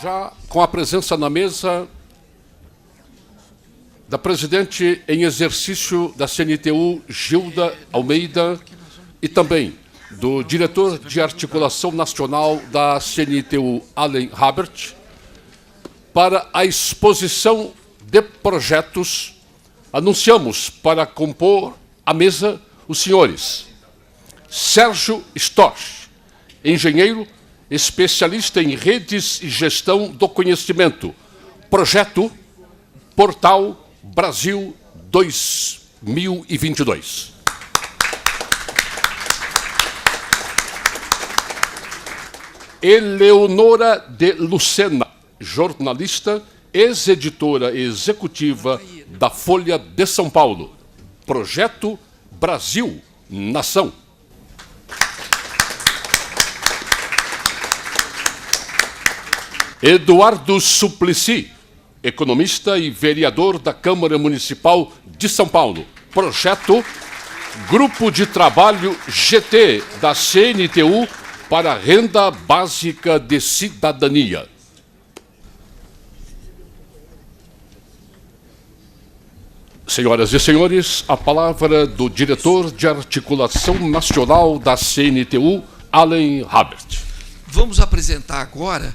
Já com a presença na mesa da presidente em exercício da CNTU, Gilda Almeida, e também do diretor de articulação nacional da CNTU, Alan Habert, para a exposição de projetos, anunciamos para compor a mesa os senhores Sérgio Storch, engenheiro, especialista em redes e gestão do conhecimento, projeto Portal Brasil 2022. Eleonora de Lucena, jornalista, ex-editora executiva da Folha de São Paulo, projeto Brasil Nação. Eduardo Suplicy, economista e vereador da Câmara Municipal de São Paulo, projeto Grupo de Trabalho GT da CNTU para a Renda Básica de Cidadania. Senhoras e senhores, a palavra do diretor de articulação nacional da CNTU, Alan Habert. Vamos apresentar agora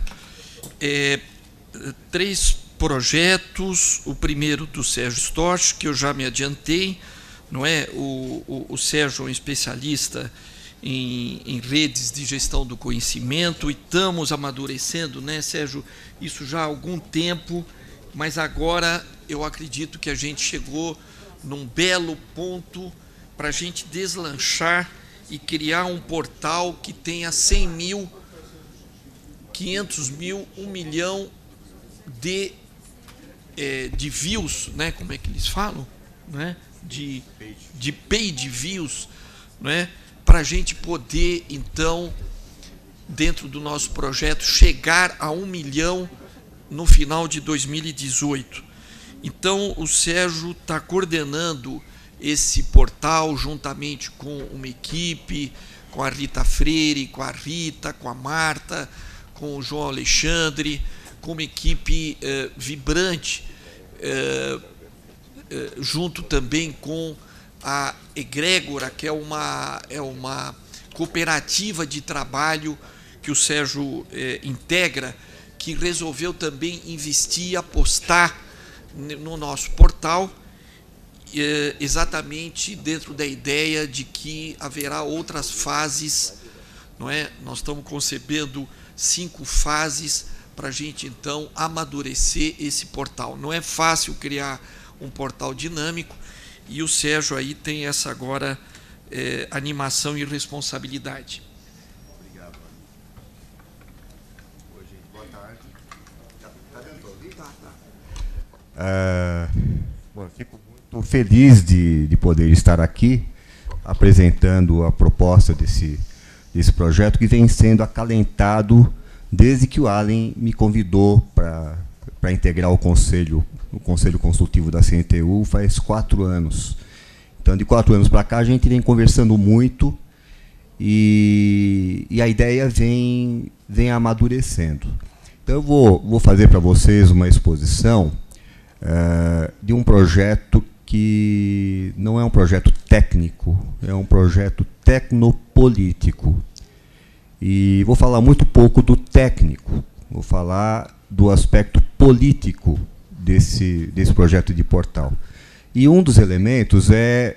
três projetos. O primeiro do Sérgio Storch, que eu já me adiantei, não é? O Sérgio é um especialista em redes de gestão do conhecimento, e estamos amadurecendo, né, Sérgio, isso já há algum tempo, mas agora eu acredito que a gente chegou num belo ponto para a gente deslanchar e criar um portal que tenha 100 mil, 500 mil, 1 milhão de views, né? Como é que eles falam? Né? De paid views, né? Para a gente poder, então, dentro do nosso projeto, chegar a 1 milhão no final de 2018. Então, o Sérgio está coordenando esse portal juntamente com uma equipe, com a Rita Freire, com a Rita, com a Marta, com o João Alexandre, com uma equipe vibrante, junto também com a Egrégora, que é uma cooperativa de trabalho que o Sérgio integra, que resolveu também investir e apostar no nosso portal, exatamente dentro da ideia de que haverá outras fases, não é? Nós estamos concebendo 5 fases para a gente, então, amadurecer esse portal. Não é fácil criar um portal dinâmico, e o Sérgio aí tem essa agora animação e responsabilidade. Obrigado. Oi, gente. Boa tarde. Tá dentro do vídeo? Tá. Bom, fico muito feliz de poder estar aqui apresentando a proposta desse projeto, que vem sendo acalentado desde que o Alan me convidou para integrar o Conselho Consultivo da CNTU faz 4 anos. Então, de 4 anos para cá, a gente vem conversando muito e a ideia vem amadurecendo. Então, eu vou fazer para vocês uma exposição de um projeto que não é um projeto técnico, é um projeto tecnopolítico. E vou falar muito pouco do técnico, vou falar do aspecto político desse projeto de portal. E um dos elementos é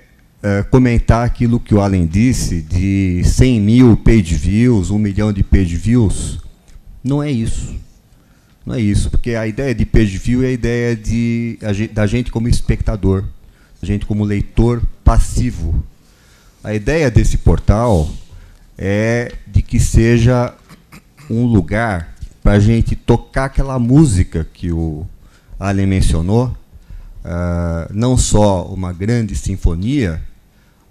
comentar aquilo que o Alan disse, de 100 mil page views, 1 milhão de page views. Não é isso. Não é isso, porque a ideia de page view é a ideia da gente como espectador, a gente como leitor passivo. A ideia desse portal é de que seja um lugar para a gente tocar aquela música que o Alan mencionou, não só uma grande sinfonia,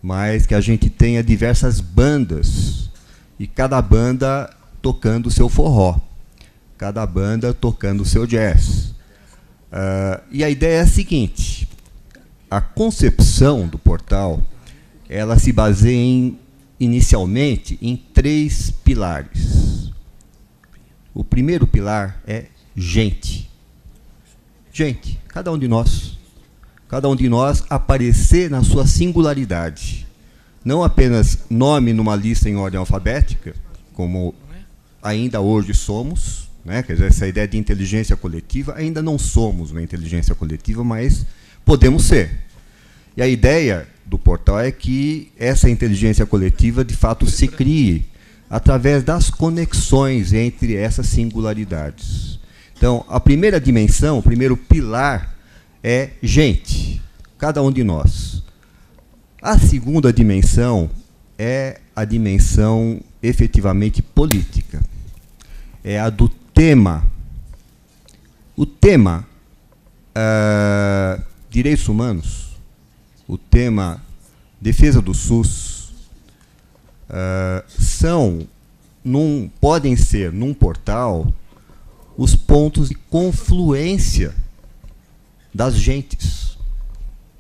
mas que a gente tenha diversas bandas, e cada banda tocando o seu forró, cada banda tocando o seu jazz. E a ideia é a seguinte: a concepção do portal, ela se baseia inicialmente em 3 pilares. O primeiro pilar é gente. Gente, cada um de nós. Cada um de nós aparecer na sua singularidade. Não apenas nome numa lista em ordem alfabética, como ainda hoje somos, né? Quer dizer, essa ideia de inteligência coletiva, ainda não somos uma inteligência coletiva, mas podemos ser. E a ideia do portal é que essa inteligência coletiva, de fato, se crie através das conexões entre essas singularidades. Então, a primeira dimensão, o primeiro pilar é gente, cada um de nós. A segunda dimensão é a dimensão efetivamente política. É a do tema. O tema direitos humanos, o tema defesa do SUS, podem ser, num portal, os pontos de confluência das gentes.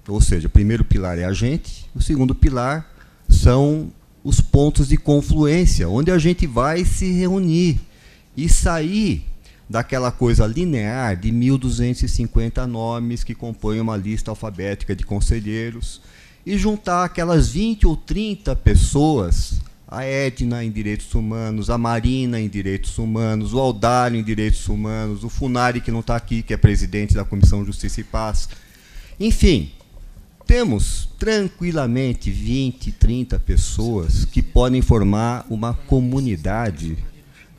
Ou seja, o primeiro pilar é a gente, o segundo pilar são os pontos de confluência, onde a gente vai se reunir e sair daquela coisa linear de 1.250 nomes que compõem uma lista alfabética de conselheiros e juntar aquelas 20 ou 30 pessoas, a Edna em Direitos Humanos, a Marina em Direitos Humanos, o Aldário em Direitos Humanos, o Funari, que não está aqui, que é presidente da Comissão Justiça e Paz. Enfim, temos tranquilamente 20, 30 pessoas que podem formar uma comunidade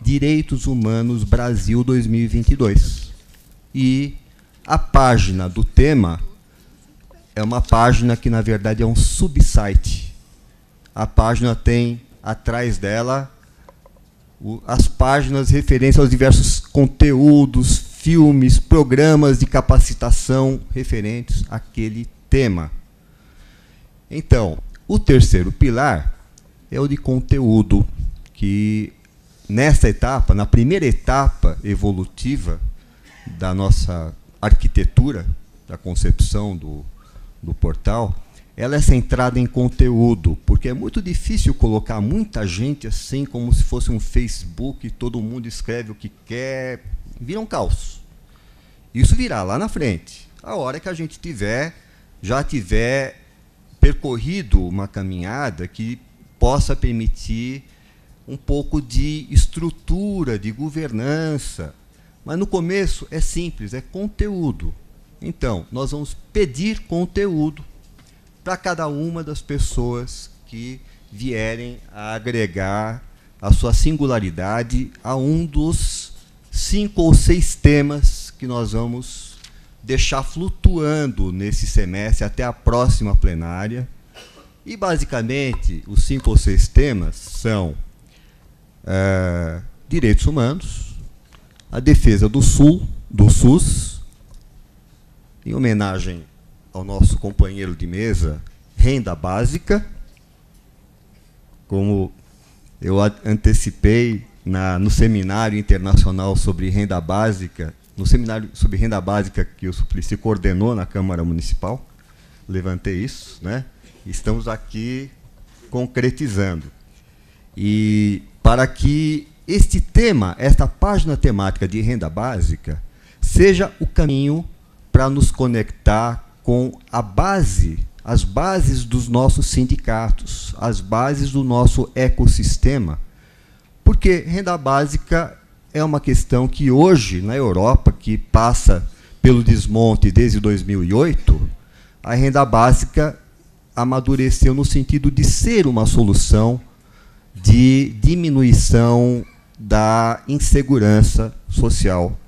Direitos Humanos Brasil 2022. E a página do tema é uma página que, na verdade, é um subsite. A página tem, atrás dela, as páginas referentes aos diversos conteúdos, filmes, programas de capacitação referentes àquele tema. Então, o terceiro pilar é o de conteúdo, que nessa etapa, na primeira etapa evolutiva da nossa arquitetura, da concepção do portal, ela é centrada em conteúdo, porque é muito difícil colocar muita gente assim, como se fosse um Facebook, todo mundo escreve o que quer, vira um caos. Isso virá lá na frente, a hora que a gente já tiver percorrido uma caminhada que possa permitir um pouco de estrutura, de governança. Mas no começo é simples, é conteúdo. Então, nós vamos pedir conteúdo para cada uma das pessoas que vierem a agregar a sua singularidade a um dos 5 ou 6 temas que nós vamos deixar flutuando nesse semestre até a próxima plenária. E, basicamente, os 5 ou 6 temas são direitos humanos, a defesa do SUS, em homenagem ao nosso companheiro de mesa, renda básica, como eu antecipei no seminário internacional sobre renda básica, no seminário sobre renda básica que o Suplicy coordenou na Câmara Municipal, levantei isso, né? Estamos aqui concretizando. E para que este tema, esta página temática de renda básica, seja o caminho para nos conectar com as bases dos nossos sindicatos, as bases do nosso ecossistema, porque renda básica é uma questão que hoje, na Europa, que passa pelo desmonte desde 2008, a renda básica amadureceu no sentido de ser uma solução de diminuição da insegurança social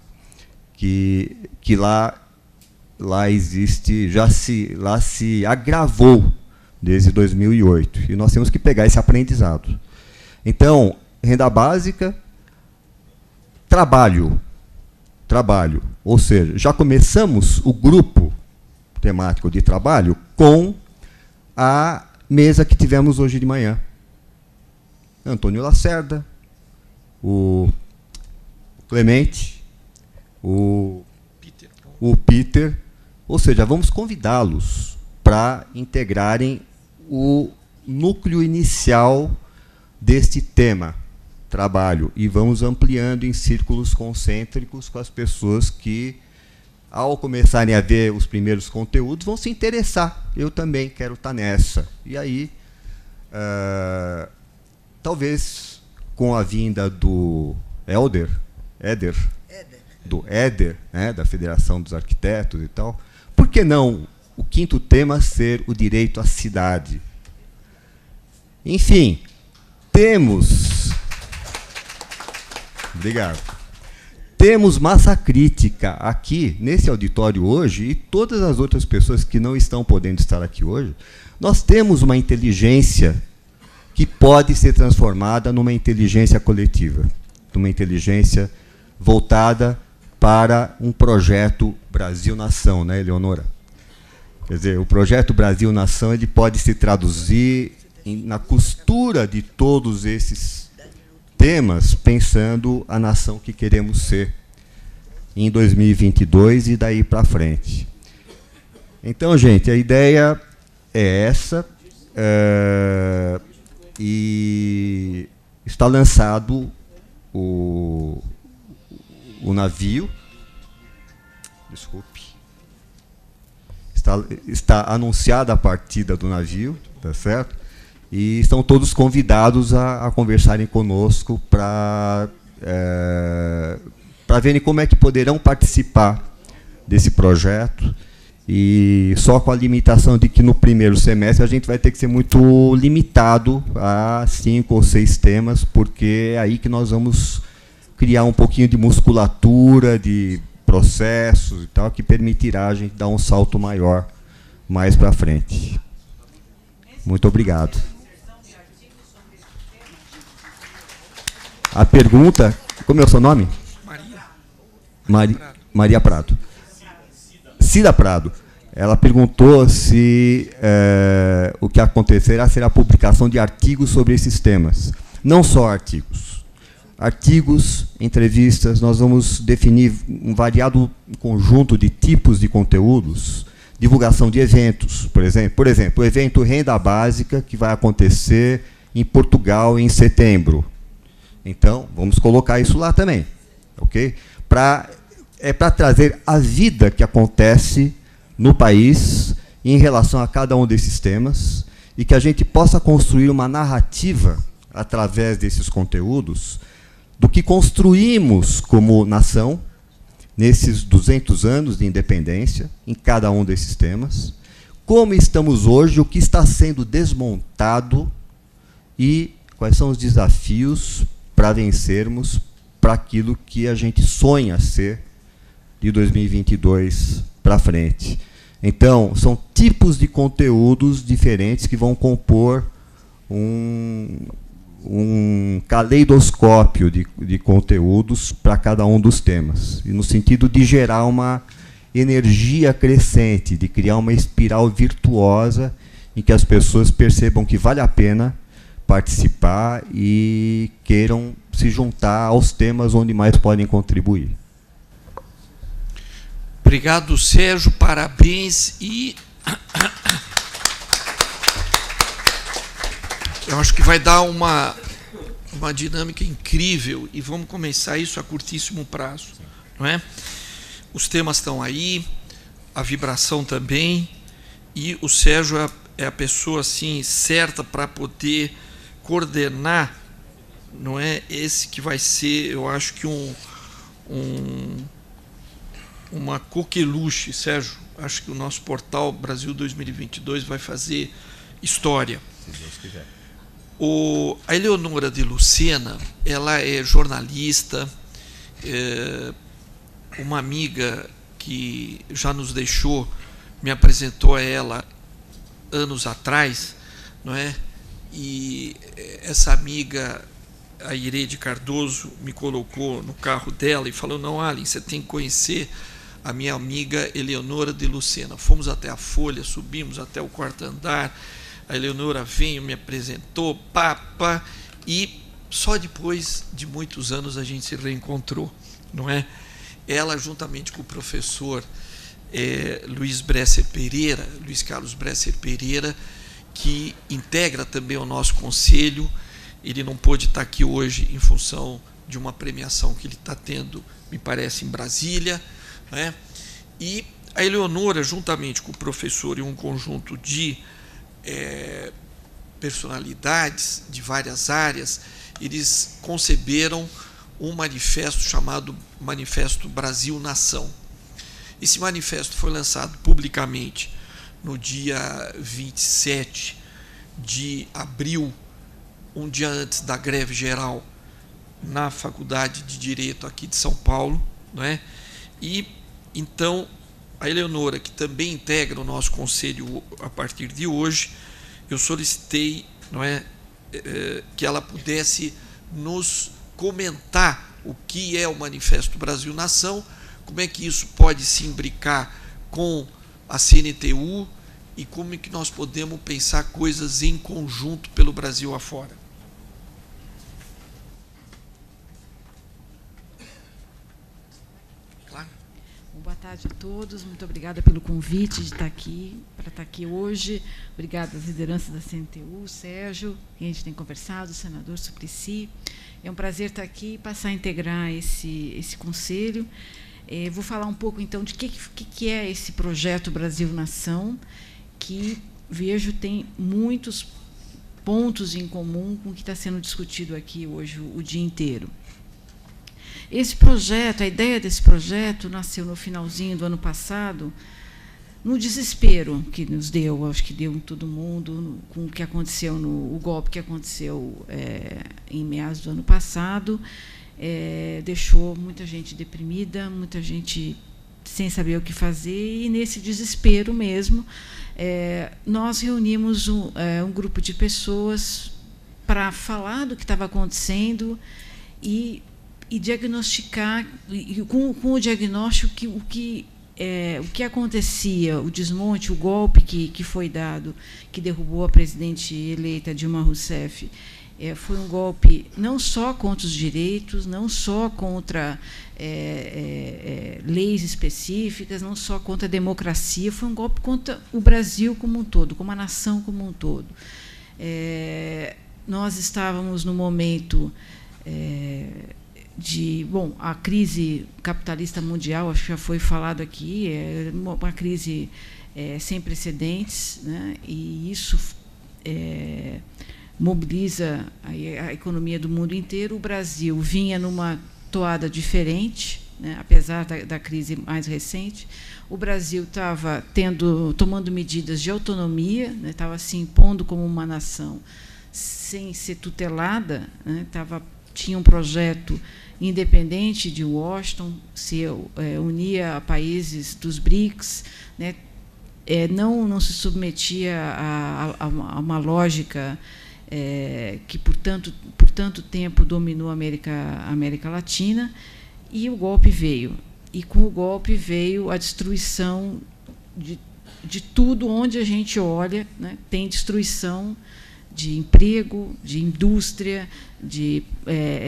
que lá existe, lá se agravou desde 2008. E nós temos que pegar esse aprendizado. Então, renda básica, trabalho. Ou seja, já começamos o grupo temático de trabalho com a mesa que tivemos hoje de manhã. Antônio Lacerda, o Clemente, o Peter, ou seja, vamos convidá-los para integrarem o núcleo inicial deste tema. trabalho e vamos ampliando em círculos concêntricos com as pessoas que, ao começarem a ver os primeiros conteúdos, vão se interessar. Eu também quero estar nessa. E aí, talvez com a vinda do Éder, né, da Federação dos Arquitetos e tal, por que não o quinto tema ser o direito à cidade? Enfim, temos... Obrigado. Temos massa crítica aqui, nesse auditório hoje, e todas as outras pessoas que não estão podendo estar aqui hoje, nós temos uma inteligência que pode ser transformada numa inteligência coletiva, numa inteligência voltada para um projeto Brasil-Nação, né, Eleonora? Quer dizer, o projeto Brasil-Nação ele pode se traduzir na costura de todos esses temas, pensando a nação que queremos ser em 2022 e daí para frente. Então, gente, a ideia é essa, e está lançado o navio, desculpe, está anunciada a partida do navio, tá certo? E estão todos convidados a conversarem conosco para verem como é que poderão participar desse projeto. E só com a limitação de que no primeiro semestre a gente vai ter que ser muito limitado a 5 ou 6 temas, porque é aí que nós vamos criar um pouquinho de musculatura, de processos e tal, que permitirá a gente dar um salto maior mais para frente. Muito obrigado. A pergunta, como é o seu nome? Maria Prado. Cida Prado. Ela perguntou se o que acontecerá será a publicação de artigos sobre esses temas. Não só artigos. Artigos, entrevistas, nós vamos definir um variado conjunto de tipos de conteúdos, divulgação de eventos, por exemplo, o evento Renda Básica, que vai acontecer em Portugal em setembro. Então, vamos colocar isso lá também, ok? Para trazer a vida que acontece no país em relação a cada um desses temas e que a gente possa construir uma narrativa através desses conteúdos do que construímos como nação nesses 200 anos de independência em cada um desses temas, como estamos hoje, o que está sendo desmontado e quais são os desafios para vencermos para aquilo que a gente sonha ser de 2022 para frente. Então, são tipos de conteúdos diferentes que vão compor um caleidoscópio de conteúdos para cada um dos temas, e no sentido de gerar uma energia crescente, de criar uma espiral virtuosa em que as pessoas percebam que vale a pena participar e queiram se juntar aos temas onde mais podem contribuir. Obrigado, Sérgio, parabéns. E eu acho que vai dar uma dinâmica incrível e vamos começar isso a curtíssimo prazo, não é? Os temas estão aí, a vibração também, e o Sérgio é a pessoa assim certa para poder coordenar, não é? Esse que vai ser, eu acho que uma coqueluche, Sérgio. Acho que o nosso portal Brasil 2022 vai fazer história. Se Deus quiser. A Eleonora de Lucena, ela é jornalista, uma amiga que já nos deixou, me apresentou a ela anos atrás, não é? E essa amiga, a Irede Cardoso, me colocou no carro dela e falou: não, Aline, você tem que conhecer a minha amiga Eleonora de Lucena. Fomos até a Folha, subimos até o 4º andar, a Eleonora veio, me apresentou, e só depois de muitos anos a gente se reencontrou, não é? Ela, juntamente com o professor Luiz Carlos Bresser Pereira, que integra também o nosso conselho, ele não pôde estar aqui hoje em função de uma premiação que ele está tendo, me parece, em Brasília, né? E a Eleonora, juntamente com o professor e um conjunto de personalidades de várias áreas, eles conceberam um manifesto chamado Manifesto Brasil Nação. Esse manifesto foi lançado publicamente no dia 27 de abril, um dia antes da greve geral na Faculdade de Direito aqui de São Paulo, não é? E então a Eleonora, que também integra o nosso conselho a partir de hoje, eu solicitei, não é, que ela pudesse nos comentar o que é o Manifesto Brasil Nação, como é que isso pode se imbricar com a CNTU e como é que nós podemos pensar coisas em conjunto pelo Brasil afora. Claro. Boa tarde a todos, muito obrigada pelo convite de estar aqui, para estar aqui hoje. Obrigada às lideranças da CNTU, Sérgio, que a gente tem conversado, o senador Suplicy. É um prazer estar aqui e passar a integrar esse conselho. Vou falar um pouco, então, de que é esse projeto Brasil Nação, que, vejo, tem muitos pontos em comum com o que está sendo discutido aqui hoje o dia inteiro. Esse projeto, a ideia desse projeto, nasceu no finalzinho do ano passado, no desespero que nos deu, acho que deu em todo mundo, com o que aconteceu, o golpe que aconteceu em meados do ano passado, deixou muita gente deprimida, muita gente sem saber o que fazer, e nesse desespero mesmo, nós reunimos um grupo de pessoas para falar do que estava acontecendo e diagnosticar, com o diagnóstico, o que acontecia, o desmonte, o golpe que foi dado, que derrubou a presidente eleita Dilma Rousseff. Foi um golpe não só contra os direitos, não só contra leis específicas, não só contra a democracia, foi um golpe contra o Brasil como um todo, como a nação como um todo. Nós estávamos no momento a crise capitalista mundial, acho que já foi falado aqui, uma crise sem precedentes, né? E isso mobiliza a economia do mundo inteiro. O Brasil vinha numa toada diferente, né? Apesar da crise mais recente. O Brasil estava tomando medidas de autonomia, né? Estava se impondo como uma nação sem ser tutelada, né? Tinha um projeto independente de Washington, unia a países dos BRICS, né? Não se submetia a uma lógica que por tanto tempo dominou a América Latina, e o golpe veio. E com o golpe veio a destruição de tudo onde a gente olha, né? Tem destruição de emprego, de indústria, de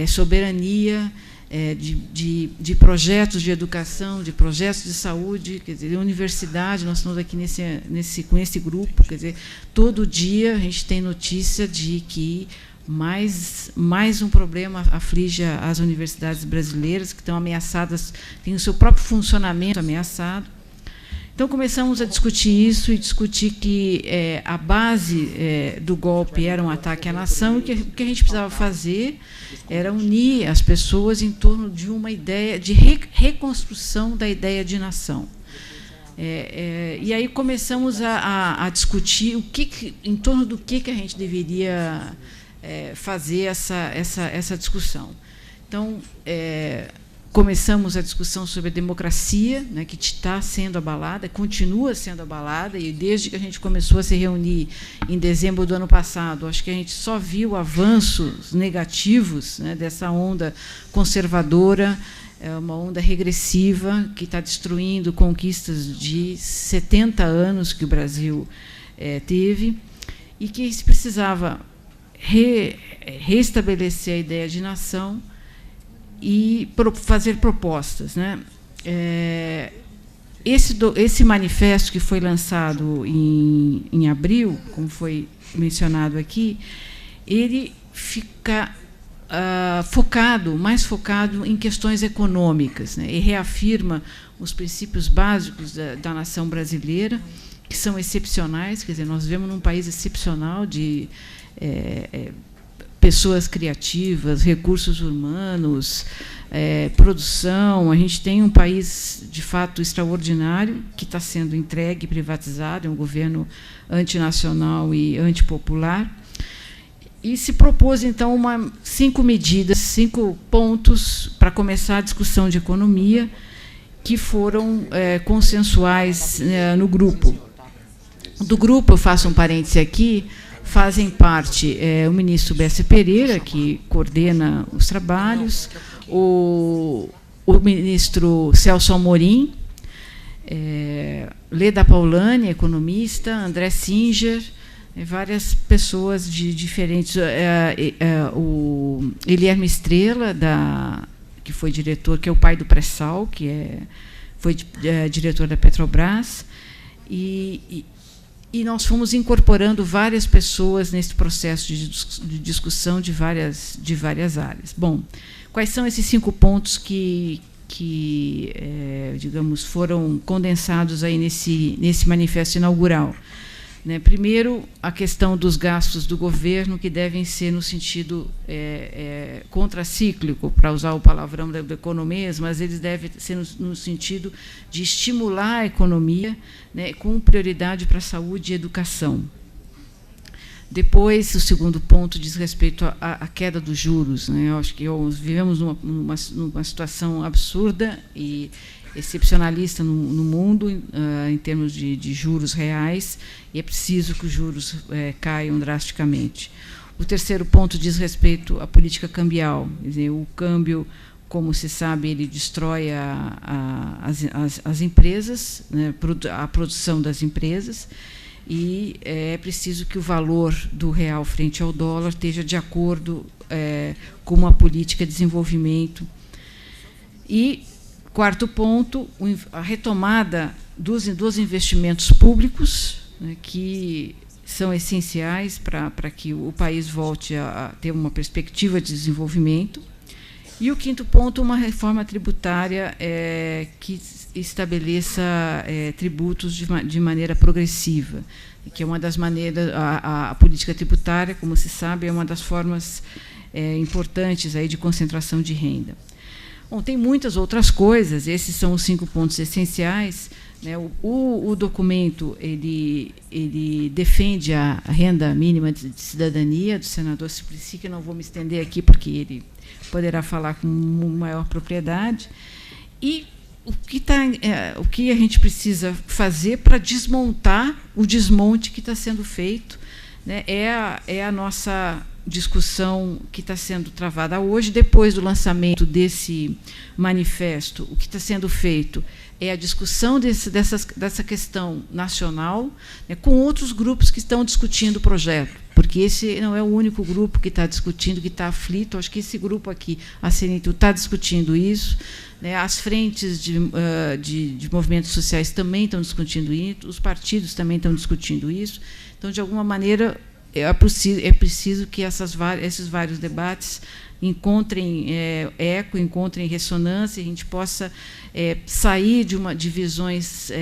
soberania, de projetos de educação, de projetos de saúde, quer dizer, de universidade. Nós estamos aqui com esse grupo, quer dizer, todo dia a gente tem notícia de que mais um problema aflige as universidades brasileiras, que estão ameaçadas, têm o seu próprio funcionamento ameaçado. Então, começamos a discutir isso e discutir que a base do golpe era um ataque à nação, e que o que a gente precisava fazer era unir as pessoas em torno de uma ideia de reconstrução da ideia de nação. E aí começamos a discutir em torno do que a gente deveria fazer essa discussão. Então, começamos a discussão sobre a democracia, né, que está sendo abalada, continua sendo abalada, e desde que a gente começou a se reunir em dezembro do ano passado, acho que a gente só viu avanços negativos, né, dessa onda conservadora, uma onda regressiva que está destruindo conquistas de 70 anos que o Brasil teve, e que se precisava restabelecer a ideia de nação e fazer propostas, né? Esse manifesto que foi lançado em abril, como foi mencionado aqui, ele fica mais focado em questões econômicas, né, e reafirma os princípios básicos da nação brasileira, que são excepcionais. Quer dizer, nós vivemos num país excepcional de pessoas criativas, recursos humanos, produção. A gente tem um país, de fato, extraordinário, que está sendo entregue, privatizado, é um governo antinacional e antipopular. E se propôs, então, 5 medidas, 5 pontos para começar a discussão de economia, que foram consensuais no grupo. Do grupo, eu faço um parêntese aqui, fazem parte o ministro Besser Pereira, que coordena os trabalhos, o ministro Celso Amorim, Leda Paulani, economista, André Singer, várias pessoas de diferentes... o Guilherme Estrela, que foi diretor, que é o pai do pré-sal, que foi diretor da Petrobras, e nós fomos incorporando várias pessoas nesse processo de discussão de várias áreas. Bom, quais são esses 5 pontos que digamos, foram condensados aí nesse manifesto inaugural? Né? Primeiro, a questão dos gastos do governo, que devem ser no sentido contracíclico, para usar o palavrão do economês, mas eles devem ser no sentido de estimular a economia, né, com prioridade para a saúde e educação. Depois, o segundo ponto diz respeito à queda dos juros. Né? Eu acho que vivemos numa situação absurda e excepcionalista no mundo, em termos de juros reais, e é preciso que os juros caiam drasticamente. O terceiro ponto diz respeito à política cambial. Quer dizer, o câmbio, como se sabe, ele destrói as empresas, né, a produção das empresas, e é preciso que o valor do real frente ao dólar esteja de acordo com uma política de desenvolvimento. E quarto ponto, a retomada dos investimentos públicos, né, que são essenciais para que o país volte a ter uma perspectiva de desenvolvimento. E o quinto ponto, uma reforma tributária que estabeleça tributos de maneira progressiva, que é uma das maneiras, a política tributária, como se sabe, é uma das formas importantes aí de concentração de renda. Bom, tem muitas outras coisas, esses são os 5 pontos essenciais. Né? O documento ele defende a renda mínima de cidadania do senador Suplicy, que eu não vou me estender aqui, porque ele poderá falar com maior propriedade. E o que a gente precisa fazer para desmontar o desmonte que está sendo feito, né? É a nossa discussão que está sendo travada hoje, depois do lançamento desse manifesto. O que está sendo feito é a discussão dessa questão nacional, né, com outros grupos que estão discutindo o projeto, porque esse não é o único grupo que está discutindo, que está aflito. Acho que esse grupo aqui, a CNTU, está discutindo isso, né, as frentes de movimentos sociais também estão discutindo isso, os partidos também estão discutindo isso. Então, de alguma maneira, é preciso que esses vários debates encontrem eco, encontrem ressonância, e a gente possa sair de visões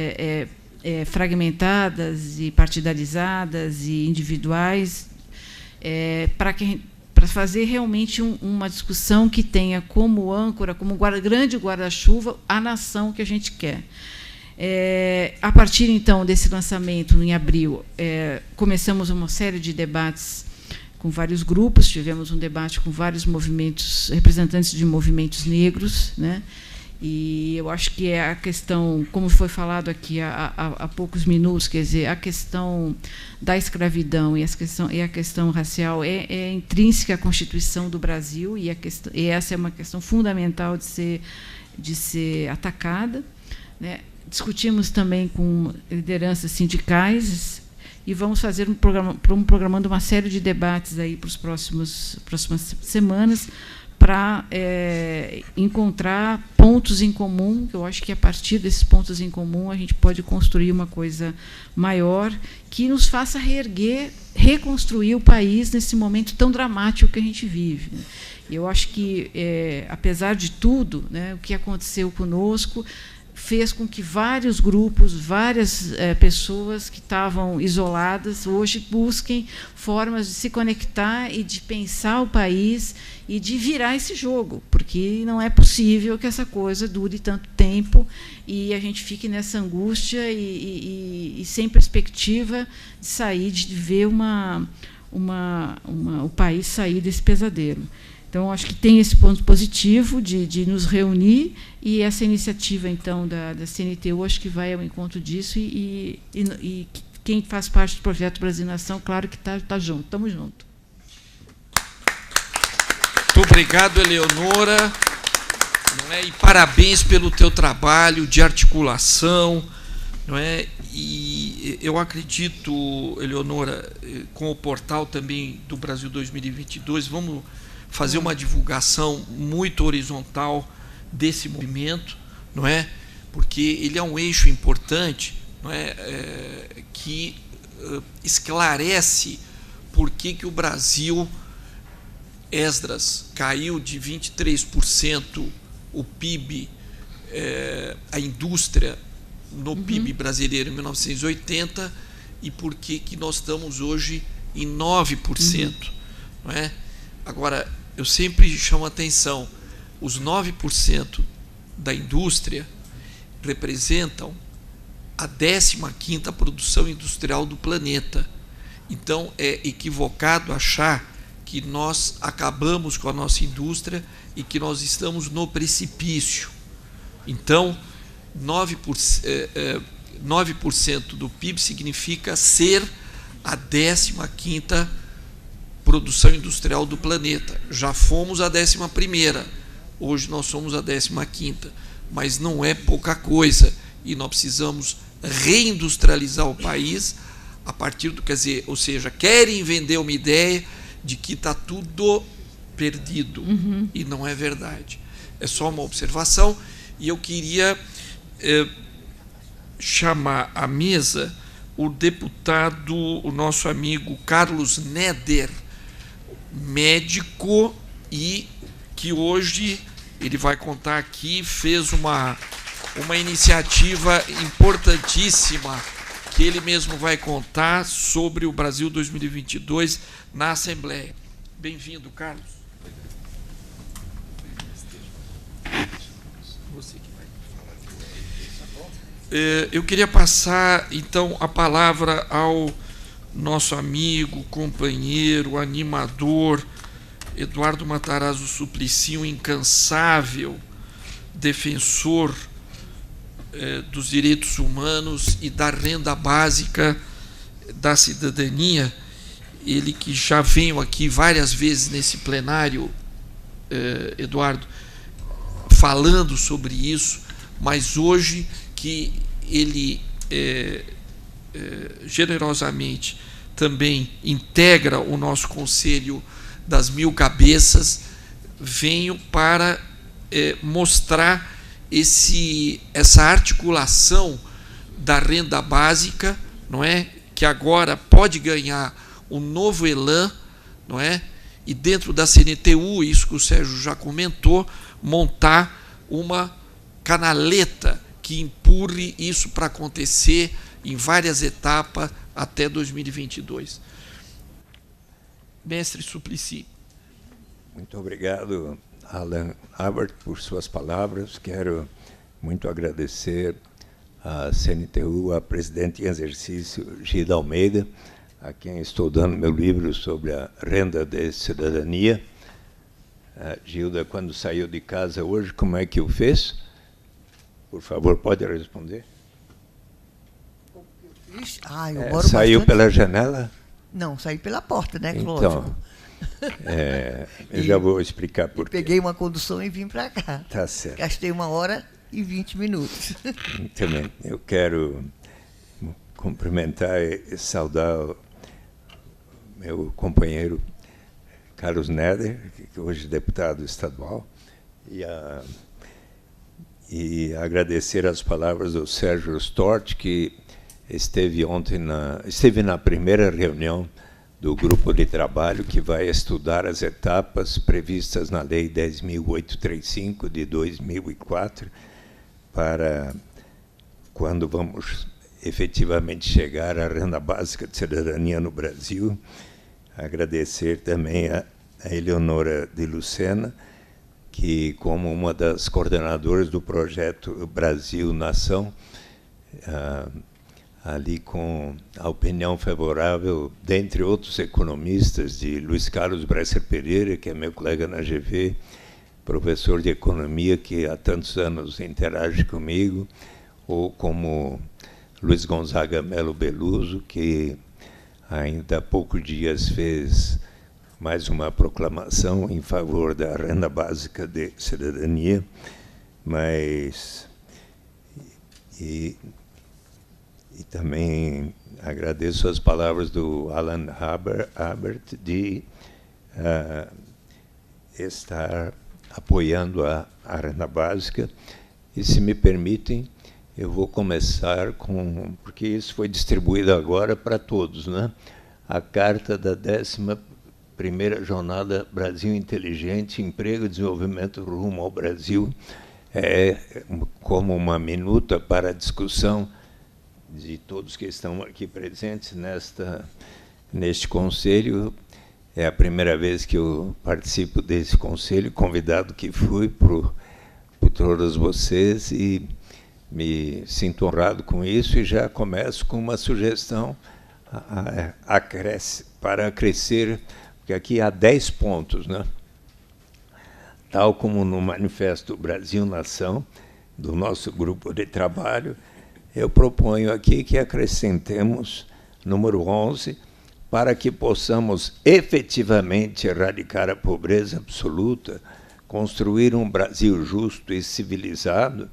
fragmentadas e partidarizadas e individuais, para fazer realmente uma discussão que tenha como âncora, como grande guarda-chuva, a nação que a gente quer. A partir, então, desse lançamento, em abril, começamos uma série de debates com vários grupos. Tivemos um debate com vários movimentos, representantes de movimentos negros, né? E eu acho que a questão, como foi falado aqui há poucos minutos, quer dizer, a questão da escravidão e a questão racial é intrínseca à Constituição do Brasil, e essa é uma questão fundamental de ser atacada, né? Discutimos também com lideranças sindicais e vamos fazer programando uma série de debates aí para as próximas semanas, para encontrar pontos em comum, que eu acho que a partir desses pontos em comum a gente pode construir uma coisa maior que nos faça reerguer, reconstruir o país nesse momento tão dramático que a gente vive. Eu acho que, apesar de tudo, né, o que aconteceu conosco fez com que vários grupos, várias pessoas que estavam isoladas, hoje busquem formas de se conectar e de pensar o país e de virar esse jogo, porque não é possível que essa coisa dure tanto tempo e a gente fique nessa angústia e sem perspectiva de sair, de ver o país sair desse pesadelo. Então, acho que tem esse ponto positivo de nos reunir, e essa iniciativa, então, da CNTU, acho que vai ao encontro disso, e quem faz parte do projeto Brasil Nação, claro que está junto, estamos juntos. Muito obrigado, Eleonora, não é? E parabéns pelo teu trabalho de articulação, não é? E eu acredito, Eleonora, com o portal também do Brasil 2022, vamos fazer uma divulgação muito horizontal desse movimento, não é? Porque ele é um eixo importante, não é? Que esclarece por que o Brasil, Esdras, caiu de 23% o PIB, a indústria no PIB brasileiro em 1980, e por que nós estamos hoje em 9%, não é? Agora, eu sempre chamo a atenção, os 9% da indústria representam a 15ª produção industrial do planeta. Então, é equivocado achar que nós acabamos com a nossa indústria e que nós estamos no precipício. Então, 9% do PIB significa ser a 15ª produção industrial do planeta. Já fomos a 11ª, hoje nós somos a 15ª, mas não é pouca coisa, e nós precisamos reindustrializar o país a partir do, quer dizer, ou seja, querem vender uma ideia de que está tudo perdido, e não é verdade. É só uma observação, e eu queria chamar à mesa o deputado, o nosso amigo Carlos Neder, médico, e que hoje ele vai contar aqui, fez uma iniciativa importantíssima, que ele mesmo vai contar sobre o Brasil 2022 na Assembleia. Bem-vindo, Carlos. Você que vai falar. Eu queria passar, então, a palavra ao nosso amigo, companheiro, animador, Eduardo Matarazzo Suplicy, um incansável defensor dos direitos humanos e da renda básica da cidadania. Ele que já veio aqui várias vezes nesse plenário, Eduardo, falando sobre isso, mas hoje que ele generosamente também integra o nosso Conselho das 1000 Cabeças, venho para mostrar essa articulação da renda básica, não é? Que agora pode ganhar um novo elan, não é? E dentro da CNTU, isso que o Sérgio já comentou, montar uma canaleta que empurre isso para acontecer em várias etapas até 2022. Mestre Suplicy. Muito obrigado, Alan Albert, por suas palavras. Quero muito agradecer à CNTU, a presidente em exercício, Gilda Almeida, a quem estou dando meu livro sobre a renda de cidadania. Gilda, quando saiu de casa hoje, como é que o fez? Por favor, pode responder. Saiu pela janela? Não, saí pela porta, né, Cláudio? Então, eu já vou explicar por quê. Peguei uma condução e vim para cá. Tá certo. Gastei 1h e 20 minutos. Também, eu quero cumprimentar e saudar o meu companheiro Carlos Neder, que hoje é deputado estadual, e agradecer as palavras do Sérgio Stort, que esteve na primeira reunião do grupo de trabalho que vai estudar as etapas previstas na Lei 10.835 de 2004 para quando vamos efetivamente chegar à renda básica de cidadania no Brasil. Agradecer também a Eleonora de Lucena, que, como uma das coordenadoras do projeto Brasil Nação, ali com a opinião favorável, dentre outros economistas, de Luiz Carlos Bresser Pereira, que é meu colega na GV, professor de economia que há tantos anos interage comigo, ou como Luiz Gonzaga Melo Beluso, que ainda há poucos dias fez mais uma proclamação em favor da renda básica de cidadania, mas e também agradeço as palavras do Alan Habert de estar apoiando a renda básica. E, se me permitem, eu vou começar com, porque isso foi distribuído agora para todos, né? A carta da 11ª Jornada Brasil Inteligente, Emprego e Desenvolvimento rumo ao Brasil, é como uma minuta para a discussão de todos que estão aqui presentes neste conselho. É a primeira vez que eu participo desse conselho, convidado que fui por todos vocês, e me sinto honrado com isso, e já começo com uma sugestão para crescer, porque aqui há 10 pontos, né? Tal como no Manifesto Brasil Nação, do nosso grupo de trabalho, eu proponho aqui que acrescentemos número 11, para que possamos efetivamente erradicar a pobreza absoluta, construir um Brasil justo e civilizado,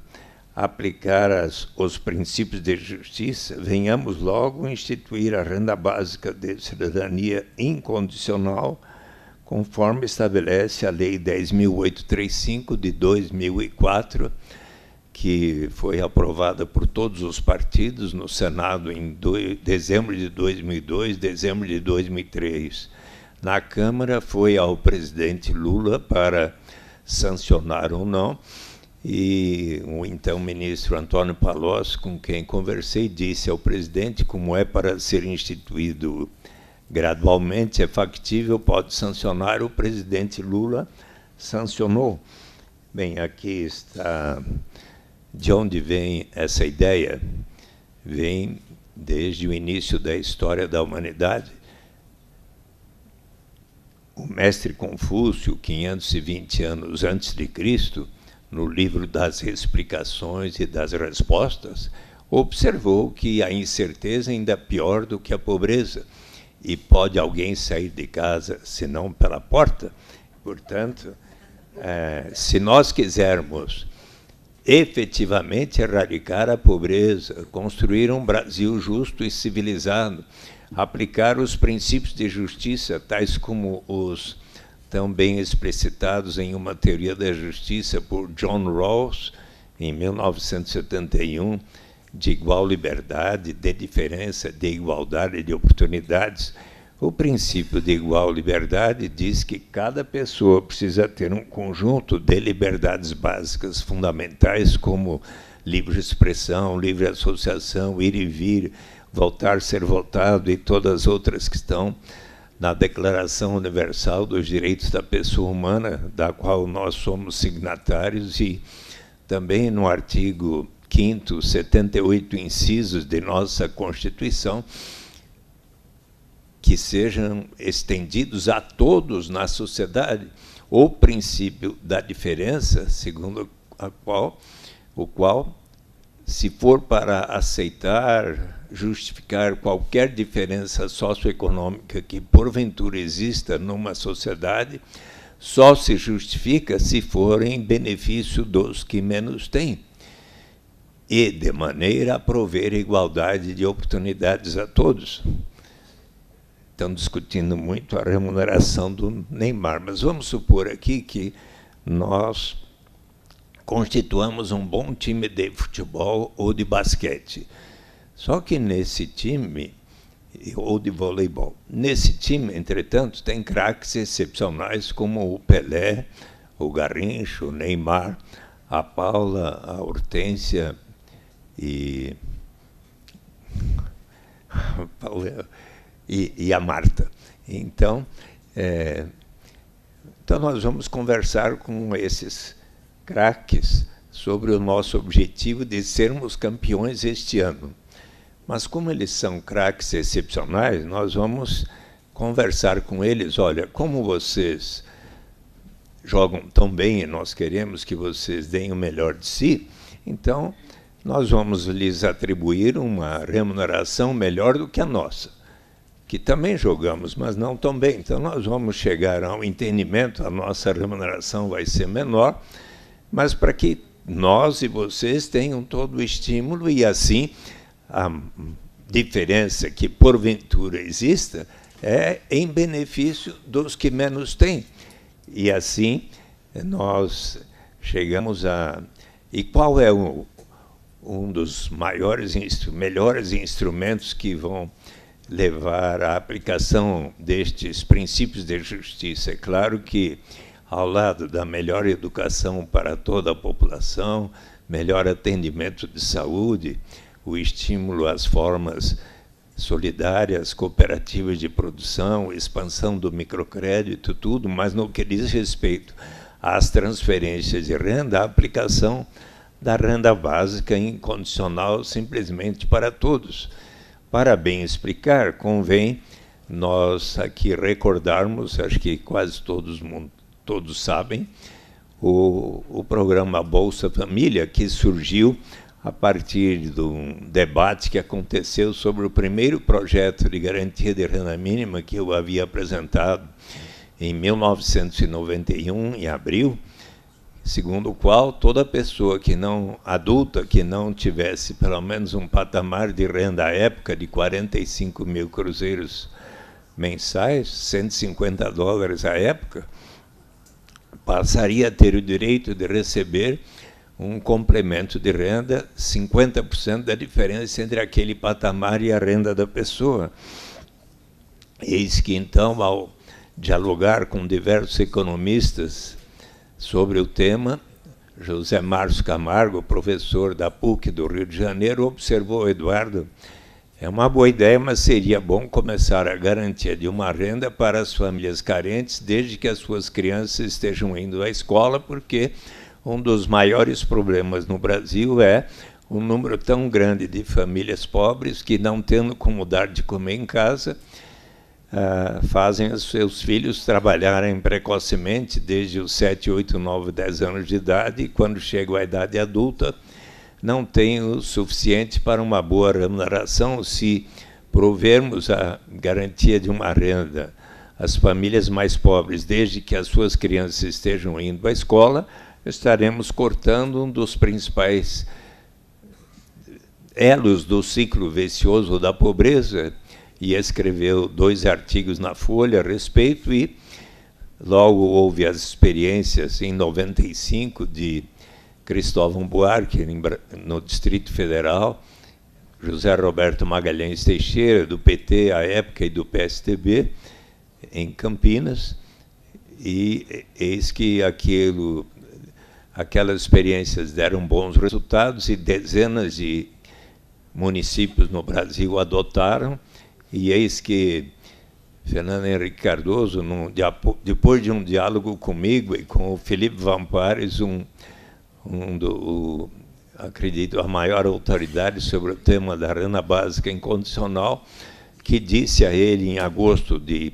aplicar os princípios de justiça, venhamos logo instituir a renda básica de cidadania incondicional, conforme estabelece a Lei 10.835 de 2004, que foi aprovada por todos os partidos no Senado em dezembro de 2002, dezembro de 2003. Na Câmara foi ao presidente Lula para sancionar ou não, e o então ministro Antônio Palocci, com quem conversei, disse ao presidente: como é para ser instituído gradualmente, é factível, pode sancionar. O presidente Lula sancionou. Bem, aqui está. De onde vem essa ideia? Vem desde o início da história da humanidade. O mestre Confúcio, 520 anos antes de Cristo, no livro das Explicações e das Respostas, observou que a incerteza ainda é pior do que a pobreza, e pode alguém sair de casa senão pela porta. Portanto, se nós quisermos efetivamente erradicar a pobreza, construir um Brasil justo e civilizado, aplicar os princípios de justiça, tais como os tão bem explicitados em Uma Teoria da Justiça por John Rawls, em 1971, de igual liberdade, de diferença, de igualdade de oportunidades. O princípio de igual liberdade diz que cada pessoa precisa ter um conjunto de liberdades básicas fundamentais, como livre expressão, livre associação, ir e vir, votar, ser votado, e todas as outras que estão na Declaração Universal dos Direitos da Pessoa Humana, da qual nós somos signatários, e também no artigo 5º, 78 incisos de nossa Constituição, que sejam estendidos a todos na sociedade o princípio da diferença, segundo o qual, se for para aceitar, justificar qualquer diferença socioeconômica que porventura exista numa sociedade, só se justifica se for em benefício dos que menos têm, e de maneira a prover igualdade de oportunidades a todos. estão discutindo muito a remuneração do Neymar. Mas vamos supor aqui que nós constituamos um bom time de futebol ou de basquete. Só que nesse time, ou de voleibol, nesse time, entretanto, tem craques excepcionais como o Pelé, o Garrincha, o Neymar, a Paula, a Hortência e a Marta. Então, nós vamos conversar com esses craques sobre o nosso objetivo de sermos campeões este ano. Mas como eles são craques excepcionais, nós vamos conversar com eles. Olha, como vocês jogam tão bem e nós queremos que vocês deem o melhor de si, então nós vamos lhes atribuir uma remuneração melhor do que a nossa, que também jogamos, mas não tão bem. Então nós vamos chegar a um entendimento, a nossa remuneração vai ser menor, mas para que nós e vocês tenham todo o estímulo e assim a diferença que porventura exista é em benefício dos que menos têm. E assim nós chegamos a... E qual é um dos melhores instrumentos que vão levar à aplicação destes princípios de justiça? É claro que, ao lado da melhor educação para toda a população, melhor atendimento de saúde, o estímulo às formas solidárias, cooperativas de produção, expansão do microcrédito, tudo, mas no que diz respeito às transferências de renda, a aplicação da renda básica incondicional simplesmente para todos. Para bem explicar, convém nós aqui recordarmos, acho que quase todos sabem, o programa Bolsa Família, que surgiu a partir de um debate que aconteceu sobre o primeiro projeto de garantia de renda mínima que eu havia apresentado em 1991, em abril, segundo o qual toda pessoa adulta que não tivesse pelo menos um patamar de renda à época de 45 mil cruzeiros mensais, $150 à época, passaria a ter o direito de receber um complemento de renda, 50% da diferença entre aquele patamar e a renda da pessoa. Eis que, então, ao dialogar com diversos economistas sobre o tema, José Márcio Camargo, professor da PUC do Rio de Janeiro, observou: Eduardo, é uma boa ideia, mas seria bom começar a garantia de uma renda para as famílias carentes, desde que as suas crianças estejam indo à escola, porque um dos maiores problemas no Brasil é um número tão grande de famílias pobres que, não tendo como dar de comer em casa, fazem os seus filhos trabalharem precocemente, desde os 7, 8, 9, 10 anos de idade, e quando chegam à idade adulta, não têm o suficiente para uma boa remuneração. Se provermos a garantia de uma renda às famílias mais pobres, desde que as suas crianças estejam indo à escola, estaremos cortando um dos principais elos do ciclo vicioso da pobreza. E escreveu 2 artigos na Folha a respeito, e logo houve as experiências em 95 de Cristóvão Buarque, no Distrito Federal, José Roberto Magalhães Teixeira, do PT à época, e do PSDB, em Campinas, e eis que aquelas experiências deram bons resultados e dezenas de municípios no Brasil adotaram, e eis que Fernando Henrique Cardoso, depois de um diálogo comigo e com o Felipe Vampares, acredito, a maior autoridade sobre o tema da renda básica incondicional, que disse a ele em agosto de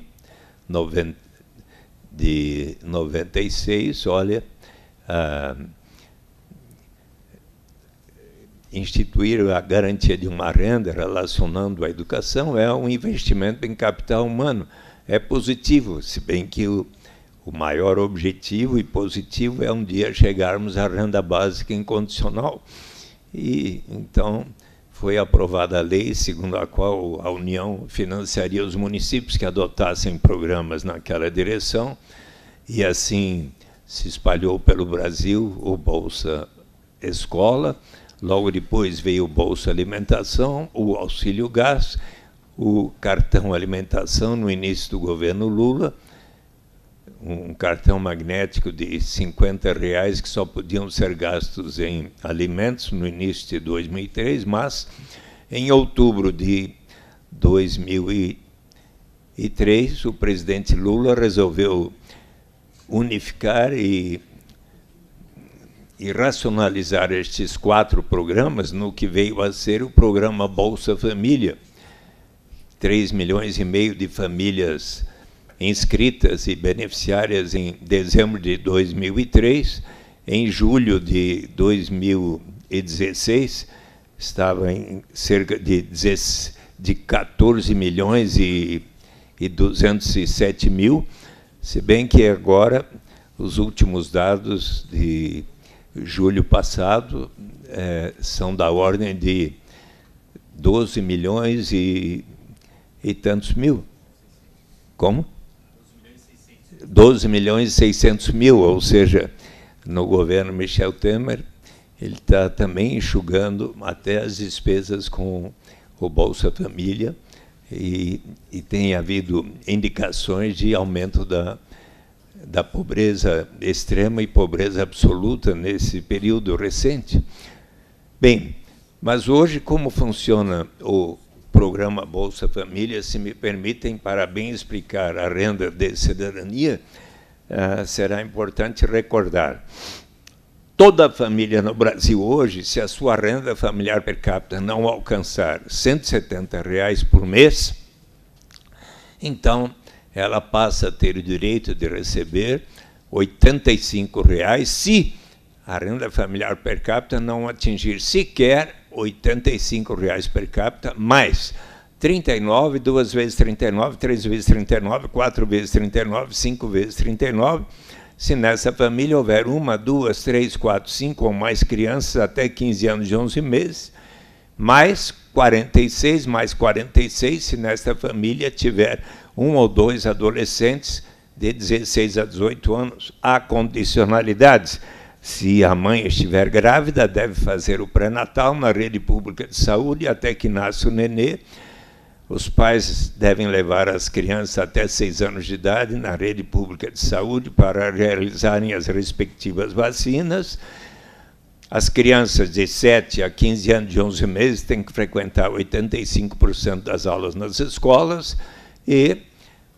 96, olha, instituir a garantia de uma renda relacionando a educação é um investimento em capital humano. É positivo, se bem que o maior objetivo e positivo é um dia chegarmos à renda básica incondicional. E então foi aprovada a lei segundo a qual a União financiaria os municípios que adotassem programas naquela direção, e assim se espalhou pelo Brasil o Bolsa Escola. Logo depois veio o Bolsa Alimentação, o Auxílio Gás, o Cartão Alimentação no início do governo Lula, um cartão magnético de R$50 que só podiam ser gastos em alimentos no início de 2003, mas em outubro de 2003 o presidente Lula resolveu unificar e racionalizar estes 4 programas no que veio a ser o programa Bolsa Família. 3,5 milhões de famílias inscritas e beneficiárias em dezembro de 2003. Em julho de 2016, estava em cerca de 14 milhões e 207 mil, se bem que agora os últimos dados de julho passado são da ordem de 12 milhões e tantos mil. Como? 12 milhões e 600 mil, ou seja, no governo Michel Temer, ele está também enxugando até as despesas com o Bolsa Família, e tem havido indicações de aumento da pobreza extrema e pobreza absoluta nesse período recente. Bem, mas hoje, como funciona o programa Bolsa Família, se me permitem, para bem explicar a renda de cidadania, será importante recordar. Toda família no Brasil hoje, se a sua renda familiar per capita não alcançar R$170 por mês, então ela passa a ter o direito de receber R$85 se a renda familiar per capita não atingir sequer R$85 per capita, mais 39, 2 vezes 39, 3 vezes 39, 4 vezes 39, 5 vezes 39, se nessa família houver 1, 2, 3, 4, 5 ou mais crianças até 15 anos e 11 meses, mais 46, se nesta família tiver 1 ou 2 adolescentes de 16 a 18 anos. Há condicionalidades. Se a mãe estiver grávida, deve fazer o pré-natal na rede pública de saúde até que nasce o nenê. Os pais devem levar as crianças até 6 anos de idade na rede pública de saúde para realizarem as respectivas vacinas. As crianças de 7 a 15 anos e 11 meses têm que frequentar 85% das aulas nas escolas, e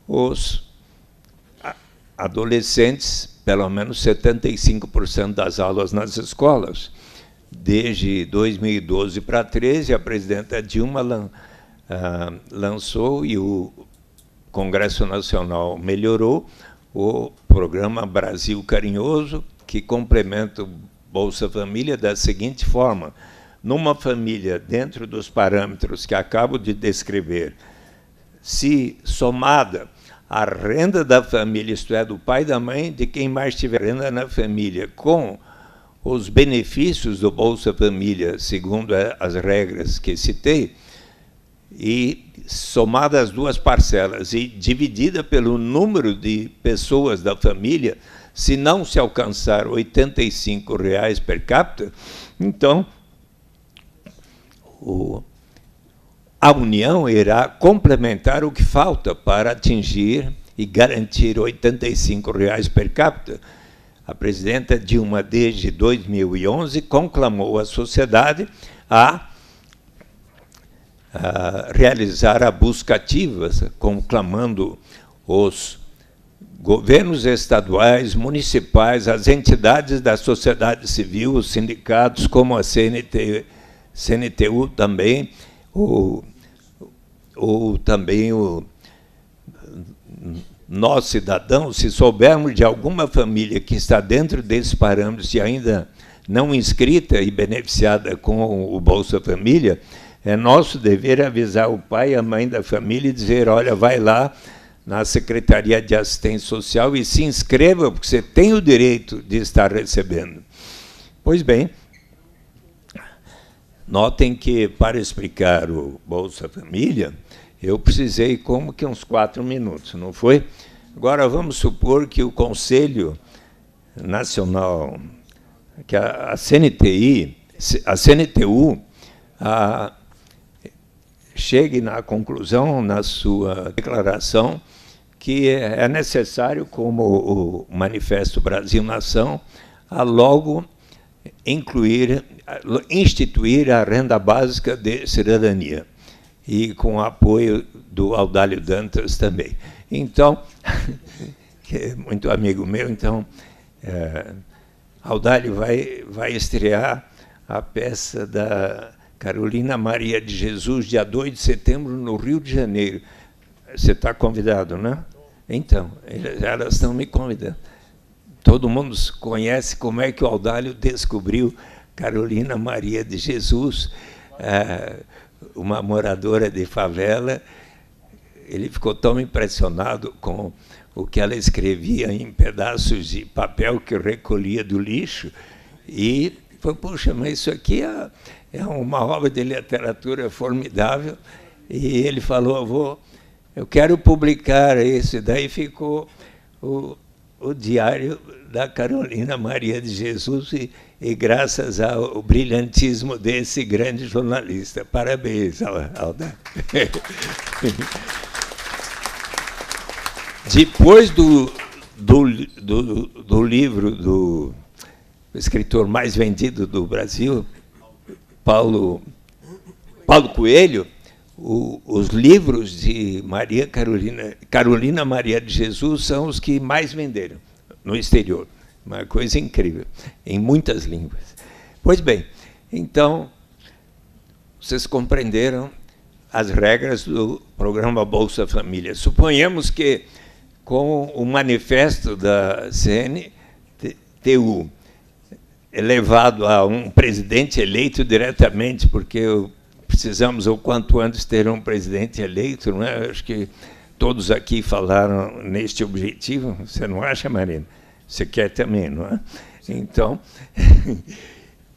os adolescentes, pelo menos 75% das aulas nas escolas. Desde 2012 para 2013, a presidenta Dilma lançou, e o Congresso Nacional melhorou, o programa Brasil Carinhoso, que complementa o Bolsa Família da seguinte forma: numa família, dentro dos parâmetros que acabo de descrever, se somada a renda da família, isto é, do pai e da mãe, de quem mais tiver renda na família, com os benefícios do Bolsa Família, segundo as regras que citei, e somada as duas parcelas e dividida pelo número de pessoas da família, se não se alcançar R$85 per capita, então a União irá complementar o que falta para atingir e garantir R$85 per capita. A presidenta Dilma, desde 2011, conclamou a sociedade a realizar a busca ativa, conclamando os governos estaduais, municipais, as entidades da sociedade civil, os sindicatos, como a CNTU também, nós, cidadãos, se soubermos de alguma família que está dentro desses parâmetros e ainda não inscrita e beneficiada com o Bolsa Família, é nosso dever avisar o pai e a mãe da família e dizer: olha, vai lá na Secretaria de Assistência Social e se inscreva, porque você tem o direito de estar recebendo. Pois bem, Notem que, para explicar o Bolsa Família, eu precisei como que uns 4 minutos, não foi? Agora, vamos supor que o Conselho Nacional, que a CNTU, chegue na conclusão, na sua declaração, que é necessário, como o Manifesto Brasil-Nação, a logo instituir a renda básica de cidadania, e com o apoio do Audálio Dantas também. Então, que é muito amigo meu, então, Audálio vai estrear a peça da Carolina Maria de Jesus, dia 2 de setembro, no Rio de Janeiro. Você está convidado, né? Então, elas estão me convidando. Todo mundo conhece como é que o Audálio descobriu Carolina Maria de Jesus, uma moradora de favela. Ele ficou tão impressionado com o que ela escrevia em pedaços de papel que recolhia do lixo, e falou, puxa, mas isso aqui é uma obra de literatura formidável. E ele falou, eu quero publicar isso. Daí ficou o diário da Carolina Maria de Jesus, e graças ao brilhantismo desse grande jornalista. Parabéns, Alda. Depois do livro do escritor mais vendido do Brasil, Paulo Coelho, os livros de Carolina Maria de Jesus são os que mais venderam no exterior. Uma coisa incrível, em muitas línguas. Pois bem, então, vocês compreenderam as regras do programa Bolsa Família. Suponhamos que, com o manifesto da CNTU, elevado a um presidente eleito diretamente, porque precisamos, o quanto antes, ter um presidente eleito, não é? Acho que todos aqui falaram neste objetivo. Você não acha, Marina? Você quer também, não é? Então,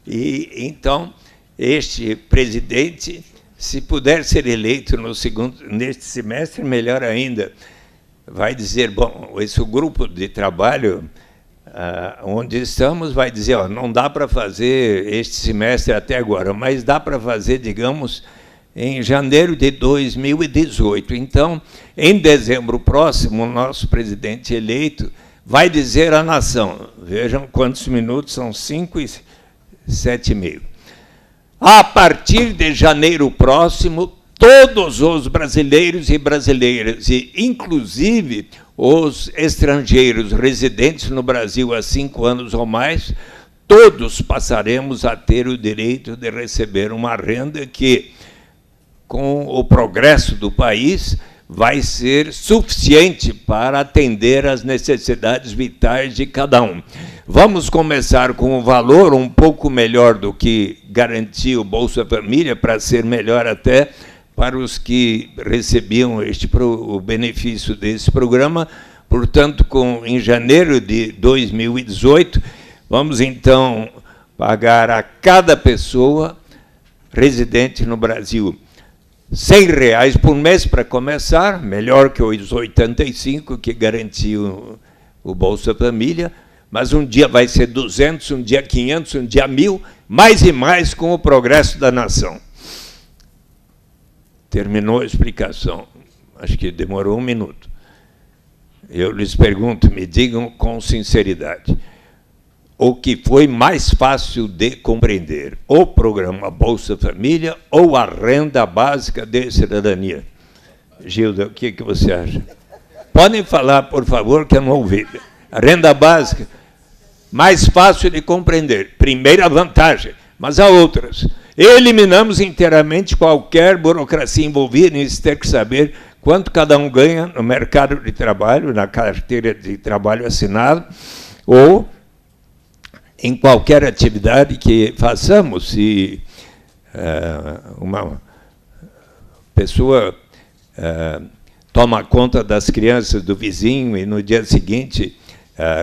então, este presidente, se puder ser eleito neste semestre, melhor ainda, vai dizer, bom, esse grupo de trabalho onde estamos vai dizer, não dá para fazer este semestre até agora, mas dá para fazer, digamos, em janeiro de 2018. Então, em dezembro próximo, o nosso presidente eleito vai dizer à nação, vejam quantos minutos, são 5 e 7,5. A partir de janeiro próximo, todos os brasileiros e brasileiras, e inclusive os estrangeiros residentes no Brasil há 5 anos ou mais, todos passaremos a ter o direito de receber uma renda que, com o progresso do país, vai ser suficiente para atender às necessidades vitais de cada um. Vamos começar com um valor um pouco melhor do que garantia o Bolsa Família, para ser melhor até para os que recebiam o benefício desse programa. Portanto, em janeiro de 2018, vamos, então, pagar a cada pessoa residente no Brasil R$100 por mês para começar, melhor que os 85 que garantiam o Bolsa Família, mas um dia vai ser 200, um dia 500, um dia 1.000, mais e mais com o progresso da nação. Terminou a explicação. Acho que demorou 1 minuto. Eu lhes pergunto, me digam com sinceridade, o que foi mais fácil de compreender, o programa Bolsa Família ou a renda básica de cidadania? Gilda, o que você acha? Podem falar, por favor, que eu não ouvi. A renda básica, mais fácil de compreender. Primeira vantagem, mas há outras. Eliminamos inteiramente qualquer burocracia envolvida em ter que saber quanto cada um ganha no mercado de trabalho, na carteira de trabalho assinado, ou em qualquer atividade que façamos. Se uma pessoa toma conta das crianças do vizinho e no dia seguinte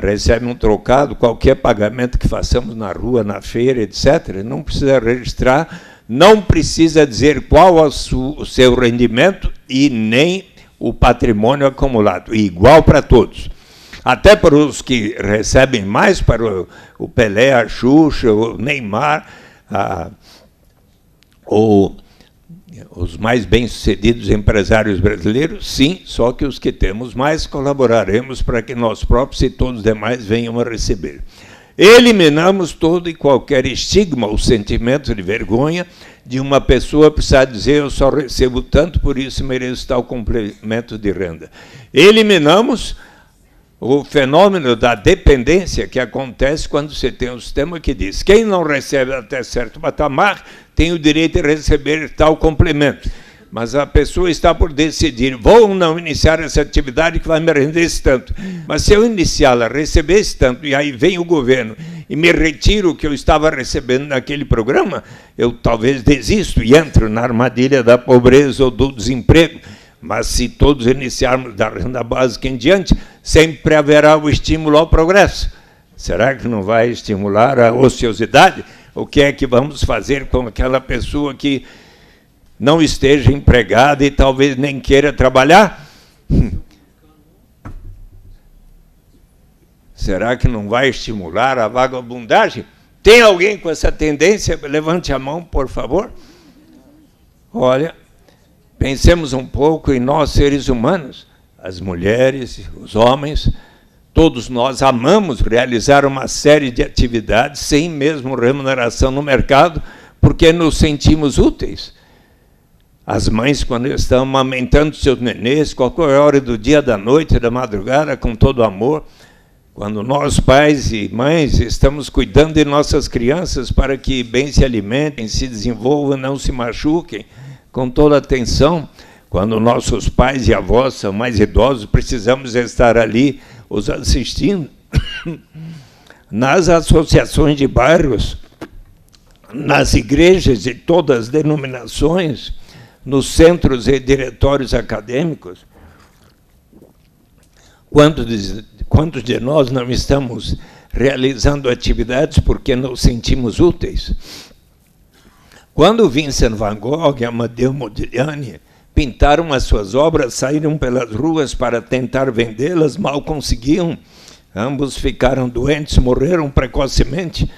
recebe um trocado, qualquer pagamento que façamos na rua, na feira, etc., não precisa registrar, não precisa dizer qual o seu rendimento e nem o patrimônio acumulado, igual para todos. Até para os que recebem mais, para o Pelé, a Xuxa, o Neymar, os mais bem-sucedidos empresários brasileiros, sim, só que os que temos mais colaboraremos para que nós próprios e todos os demais venham a receber. Eliminamos todo e qualquer estigma, o sentimento de vergonha de uma pessoa precisar dizer eu só recebo tanto, por isso mereço tal complemento de renda. Eliminamos o fenômeno da dependência que acontece quando você tem um sistema que diz quem não recebe até certo patamar tem o direito de receber tal complemento. Mas a pessoa está por decidir, vou ou não iniciar essa atividade que vai me render esse tanto. Mas se eu iniciá-la, receber esse tanto, e aí vem o governo e me retiro o que eu estava recebendo naquele programa, eu talvez desisto e entro na armadilha da pobreza ou do desemprego. Mas se todos iniciarmos da renda básica em diante, sempre haverá o estímulo ao progresso. Será que não vai estimular a ociosidade? O que é que vamos fazer com aquela pessoa que não esteja empregada e talvez nem queira trabalhar? Será que não vai estimular a vagabundagem? Tem alguém com essa tendência? Levante a mão, por favor. Olha, pensemos um pouco em nós, seres humanos, as mulheres, os homens, todos nós amamos realizar uma série de atividades sem mesmo remuneração no mercado, porque nos sentimos úteis. As mães, quando estão amamentando seus nenês, qualquer hora do dia, da noite, da madrugada, com todo amor. Quando nós, pais e mães, estamos cuidando de nossas crianças para que bem se alimentem, se desenvolvam, não se machuquem, com toda atenção. Quando nossos pais e avós são mais idosos, precisamos estar ali os assistindo. Nas associações de bairros, nas igrejas de todas as denominações, nos centros e diretórios acadêmicos, quantos de nós não estamos realizando atividades porque nos sentimos úteis? Quando Vincent van Gogh e Amadeu Modigliani pintaram as suas obras, saíram pelas ruas para tentar vendê-las, mal conseguiam. Ambos ficaram doentes, morreram precocemente.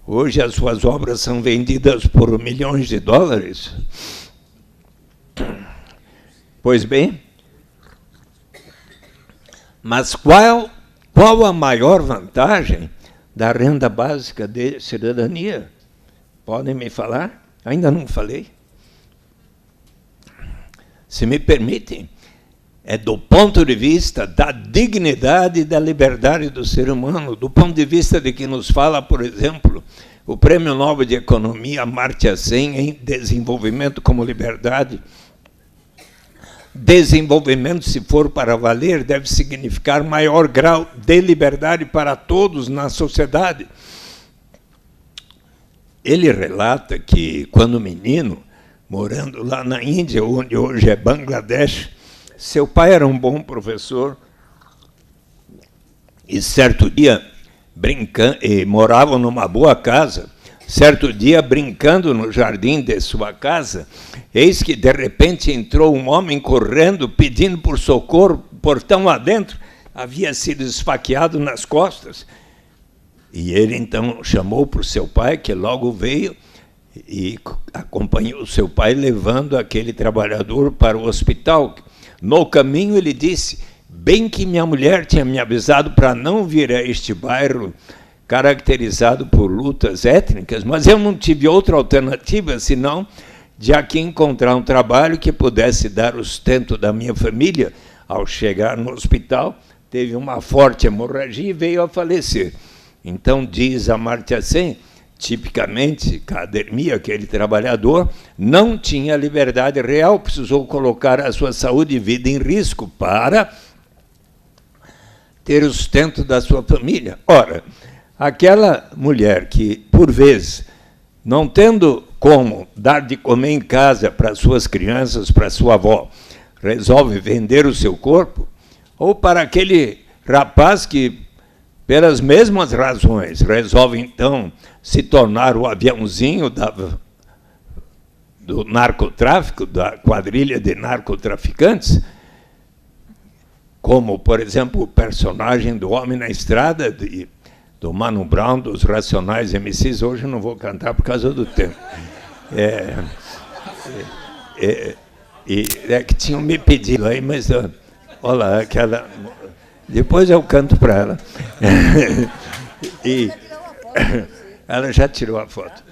Hoje as suas obras são vendidas por milhões de dólares. Pois bem, mas qual a maior vantagem da renda básica de cidadania? Podem me falar? Ainda não falei. Se me permitem, é do ponto de vista da dignidade e da liberdade do ser humano, do ponto de vista de que nos fala, por exemplo, o Prêmio Nobel de Economia Amartya Sen em Desenvolvimento como Liberdade. Desenvolvimento, se for para valer, deve significar maior grau de liberdade para todos na sociedade. Ele relata que, quando menino, morando lá na Índia, onde hoje é Bangladesh, seu pai era um bom professor e, certo dia, moravam numa boa casa. Certo dia, brincando no jardim de sua casa, eis que, de repente, entrou um homem correndo, pedindo por socorro, portão adentro, havia sido esfaqueado nas costas. E ele, então, chamou para o seu pai, que logo veio, e acompanhou o seu pai, levando aquele trabalhador para o hospital. No caminho, ele disse, bem que minha mulher tinha me avisado para não vir a este bairro caracterizado por lutas étnicas, mas eu não tive outra alternativa, senão de aqui encontrar um trabalho que pudesse dar o sustento da minha família. Ao chegar no hospital, teve uma forte hemorragia e veio a falecer. Então, diz Amartya Sen, tipicamente, Kadermi, aquele trabalhador, não tinha liberdade real, precisou colocar a sua saúde e vida em risco para ter o sustento da sua família. Ora, aquela mulher que, por vezes, não tendo como dar de comer em casa para suas crianças, para sua avó, resolve vender o seu corpo, ou para aquele rapaz que, pelas mesmas razões, resolve, então, se tornar o aviãozinho da do narcotráfico, da quadrilha de narcotraficantes, como, por exemplo, o personagem do Homem na Estrada, do Mano Brown, dos Racionais MCs. Hoje eu não vou cantar por causa do tempo. É que tinham me pedido aí, mas olha lá, aquela. Depois eu canto para ela. E ela já tirou a foto.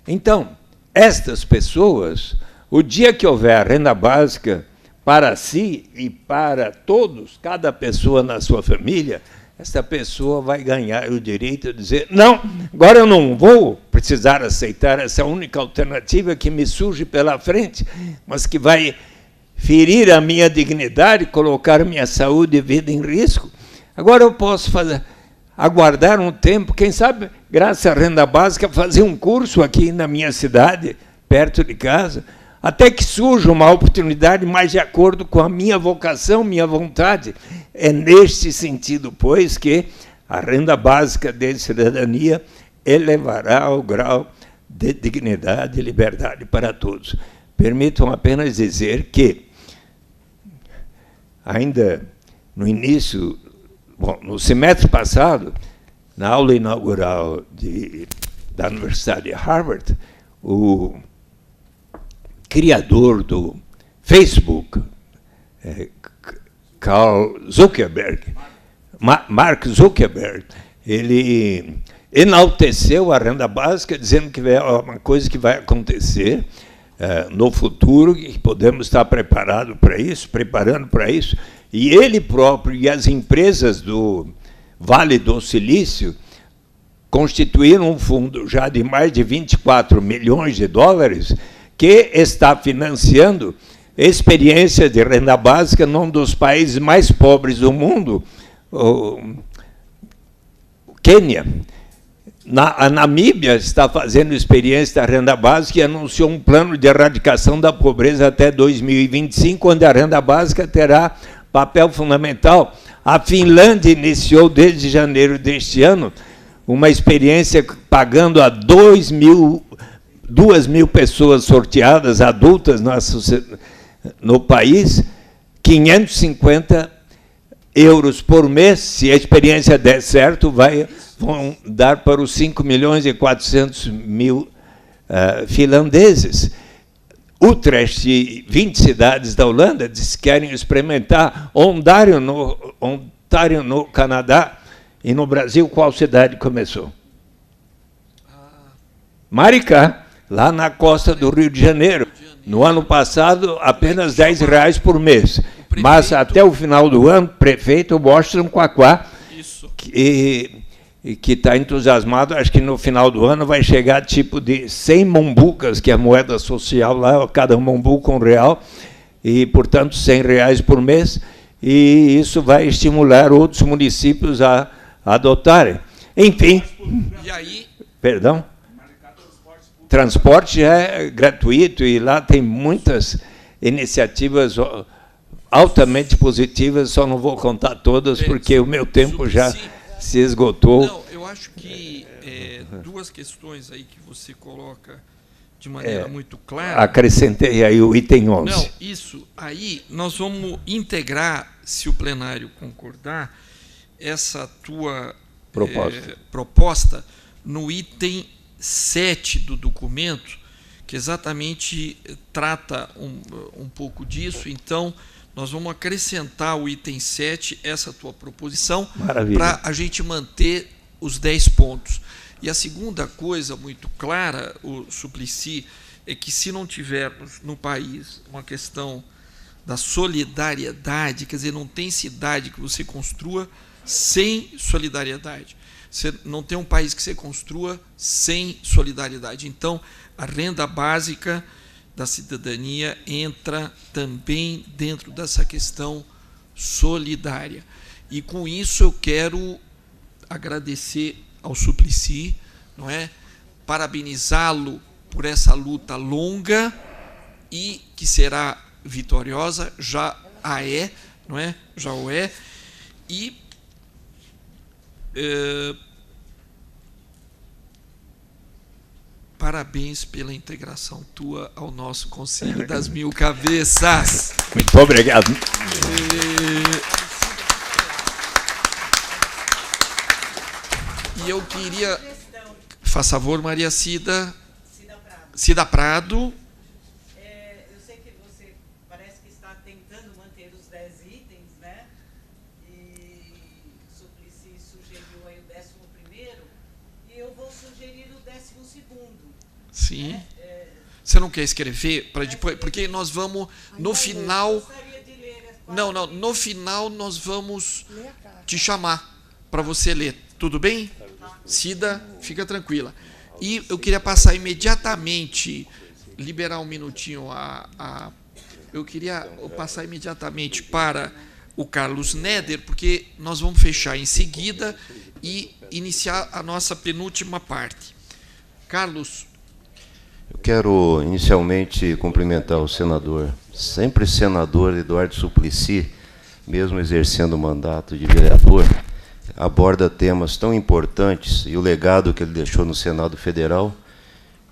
Então, estas pessoas, o dia que houver renda básica para si e para todos, cada pessoa na sua família, essa pessoa vai ganhar o direito de dizer: não, agora eu não vou precisar aceitar essa única alternativa que me surge pela frente, mas que vai ferir a minha dignidade, colocar minha saúde e vida em risco. Agora eu posso aguardar um tempo, quem sabe, graças à renda básica, fazer um curso aqui na minha cidade, perto de casa, até que surja uma oportunidade mais de acordo com a minha vocação, minha vontade. É neste sentido, pois, que a renda básica de cidadania elevará o grau de dignidade e liberdade para todos. Permitam apenas dizer que, ainda no início, no semestre passado, na aula inaugural da Universidade de Harvard, o criador do Facebook, Mark Zuckerberg, ele enalteceu a renda básica, dizendo que é uma coisa que vai acontecer no futuro, que podemos estar preparando para isso, e ele próprio e as empresas do Vale do Silício constituíram um fundo já de mais de 24 milhões de dólares que está financiando experiência de renda básica num dos países mais pobres do mundo, o Quênia. A Namíbia está fazendo experiência da renda básica e anunciou um plano de erradicação da pobreza até 2025, onde a renda básica terá papel fundamental. A Finlândia iniciou, desde janeiro deste ano, uma experiência pagando a 2 mil pessoas sorteadas, adultas no país, 550 euros por mês. Se a experiência der certo, vão dar para os 5.400.000 finlandeses. Utrecht e 20 cidades da Holanda querem experimentar. Ontário, no Canadá, e no Brasil, qual cidade começou? Maricá, lá na costa do Rio de Janeiro. No ano passado, apenas R$10 por mês. Mas até o final do ano, prefeito Washington Quaquá, que está entusiasmado, acho que no final do ano vai chegar tipo de 100 mombucas, que é a moeda social lá, cada mombuca R$1, e, portanto, R$100 por mês, e isso vai estimular outros municípios a adotarem. Enfim. E aí? Perdão? Transporte é gratuito, e lá tem muitas iniciativas altamente positivas, só não vou contar todas, porque o meu tempo já se esgotou. Não, eu acho que duas questões aí que você coloca de maneira muito clara. Acrescentei aí o item 11. Não, isso aí nós vamos integrar, se o plenário concordar, essa tua proposta no item 7 do documento, que exatamente trata um pouco disso. Então, nós vamos acrescentar o item 7, essa tua proposição, para a gente manter os 10 pontos. E a segunda coisa muito clara, o Suplicy, é que se não tivermos no país uma questão da solidariedade, quer dizer, não tem cidade que você construa sem solidariedade. Você não tem um país que você construa sem solidariedade. Então, a renda básica da cidadania entra também dentro dessa questão solidária. E, com isso, eu quero agradecer ao Suplicy, não é? Parabenizá-lo por essa luta longa e que será vitoriosa, já a é, não é? Já o é. parabéns pela integração tua ao nosso Conselho das Mil Cabeças. Muito obrigado. E eu queria... Faz favor, Maria Cida. Cida Prado. Eu sei que você parece que está tentando manter os 10 itens, né? E Suplicy sugeriu aí o 11º, e eu vou sugerir o 12º. Sim. Né? Você não quer escrever para depois, porque nós vamos no final. Gostaria de ler as Não, no final nós vamos te chamar para você ler. Tudo bem? Cida, fica tranquila. E eu queria passar imediatamente, liberar um minutinho eu queria passar imediatamente para o Carlos Neder, porque nós vamos fechar em seguida e iniciar a nossa penúltima parte. Carlos. Eu quero inicialmente cumprimentar o senador, sempre senador Eduardo Suplicy, mesmo exercendo o mandato de vereador, aborda temas tão importantes e o legado que ele deixou no Senado Federal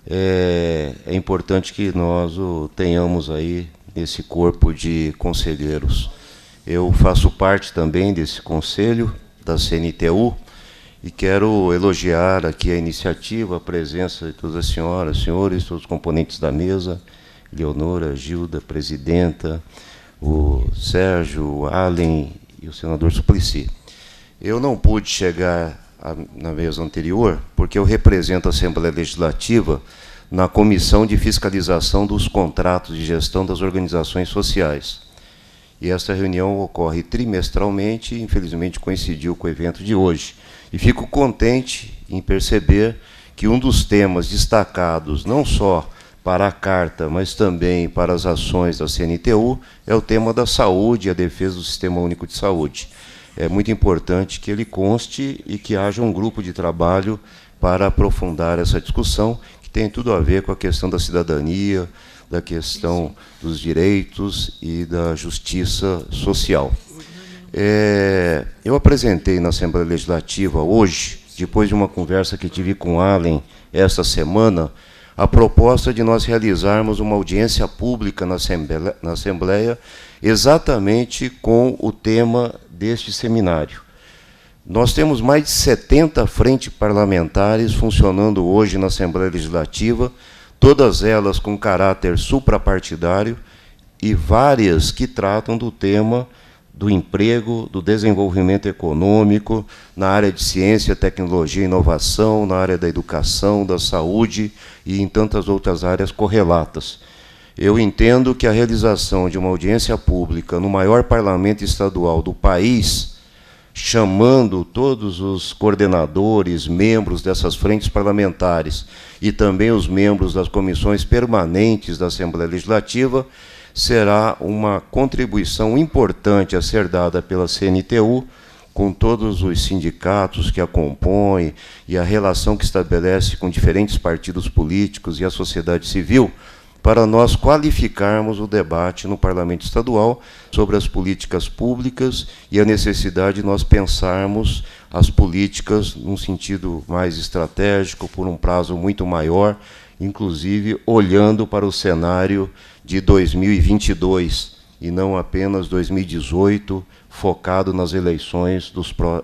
é importante que nós o tenhamos aí nesse corpo de conselheiros. Eu faço parte também desse conselho da CNTU e quero elogiar aqui a iniciativa, a presença de todas as senhoras, senhores, todos os componentes da mesa, Leonora, Gilda, presidenta, o Sérgio, o Allen e o senador Suplicy. Eu não pude chegar na vez anterior, porque eu represento a Assembleia Legislativa na Comissão de Fiscalização dos Contratos de Gestão das Organizações Sociais. E essa reunião ocorre trimestralmente, e infelizmente coincidiu com o evento de hoje. E fico contente em perceber que um dos temas destacados, não só para a Carta, mas também para as ações da CNTU, é o tema da saúde e a defesa do Sistema Único de Saúde. É muito importante que ele conste e que haja um grupo de trabalho para aprofundar essa discussão, que tem tudo a ver com a questão da cidadania, da questão dos direitos e da justiça social. Eu apresentei na Assembleia Legislativa hoje, depois de uma conversa que tive com o Allen esta semana, a proposta de nós realizarmos uma audiência pública na Assembleia exatamente com o tema deste seminário. Nós temos mais de 70 frentes parlamentares funcionando hoje na Assembleia Legislativa, todas elas com caráter suprapartidário e várias que tratam do tema do emprego, do desenvolvimento econômico, na área de ciência, tecnologia e inovação, na área da educação, da saúde e em tantas outras áreas correlatas. Eu entendo que a realização de uma audiência pública no maior parlamento estadual do país, chamando todos os coordenadores, membros dessas frentes parlamentares e também os membros das comissões permanentes da Assembleia Legislativa, será uma contribuição importante a ser dada pela CNTU, com todos os sindicatos que a compõem e a relação que estabelece com diferentes partidos políticos e a sociedade civil, para nós qualificarmos o debate no Parlamento Estadual sobre as políticas públicas e a necessidade de nós pensarmos as políticas num sentido mais estratégico, por um prazo muito maior, inclusive olhando para o cenário de 2022, e não apenas 2018, focado nas eleições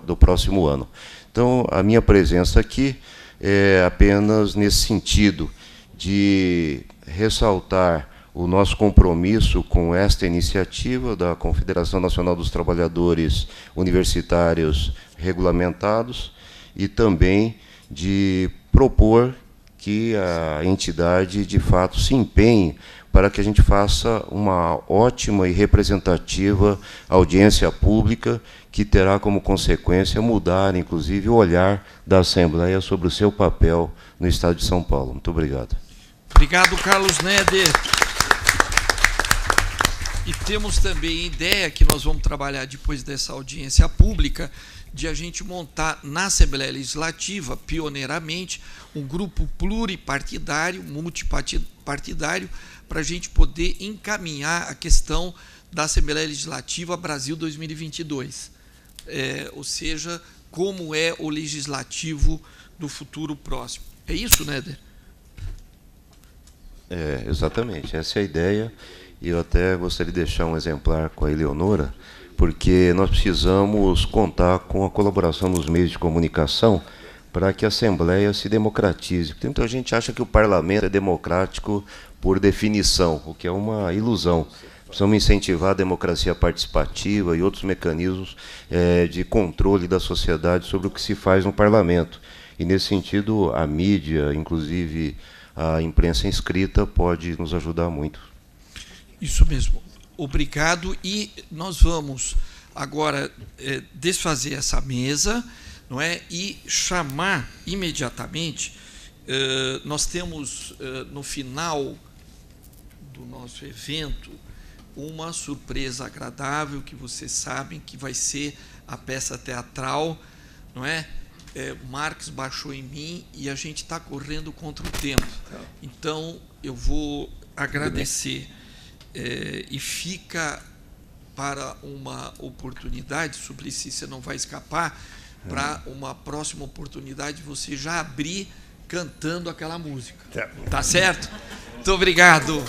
do próximo ano. Então, a minha presença aqui é apenas nesse sentido, de ressaltar o nosso compromisso com esta iniciativa da Confederação Nacional dos Trabalhadores Universitários Regulamentados e também de propor que a entidade, de fato, se empenhe para que a gente faça uma ótima e representativa audiência pública que terá como consequência mudar, inclusive, o olhar da Assembleia sobre o seu papel no Estado de São Paulo. Muito obrigado. Obrigado, Carlos Neder. E temos também a ideia que nós vamos trabalhar depois dessa audiência pública, de a gente montar na Assembleia Legislativa, pioneiramente, um grupo pluripartidário, multipartidário, para a gente poder encaminhar a questão da Assembleia Legislativa Brasil 2022. Ou seja, como é o legislativo do futuro próximo. É isso, Neder? Exatamente, essa é a ideia. E eu até gostaria de deixar um exemplar com a Eleonora, porque nós precisamos contar com a colaboração dos meios de comunicação para que a Assembleia se democratize. Porque muita gente acha que o parlamento é democrático por definição, o que é uma ilusão. Precisamos incentivar a democracia participativa e outros mecanismos de controle da sociedade sobre o que se faz no parlamento. E, nesse sentido, a mídia, inclusive a imprensa escrita, pode nos ajudar muito. Isso mesmo. Obrigado. E nós vamos agora desfazer essa mesa, não é? E chamar imediatamente. Nós temos, no final do nosso evento, uma surpresa agradável, que vocês sabem que vai ser a peça teatral, não é? Marx baixou em mim e a gente está correndo contra o tempo. Então, eu vou agradecer. E fica para uma oportunidade, Suplicy, você não vai escapar, para uma próxima oportunidade você já abrir cantando aquela música. Tá certo? Muito obrigado.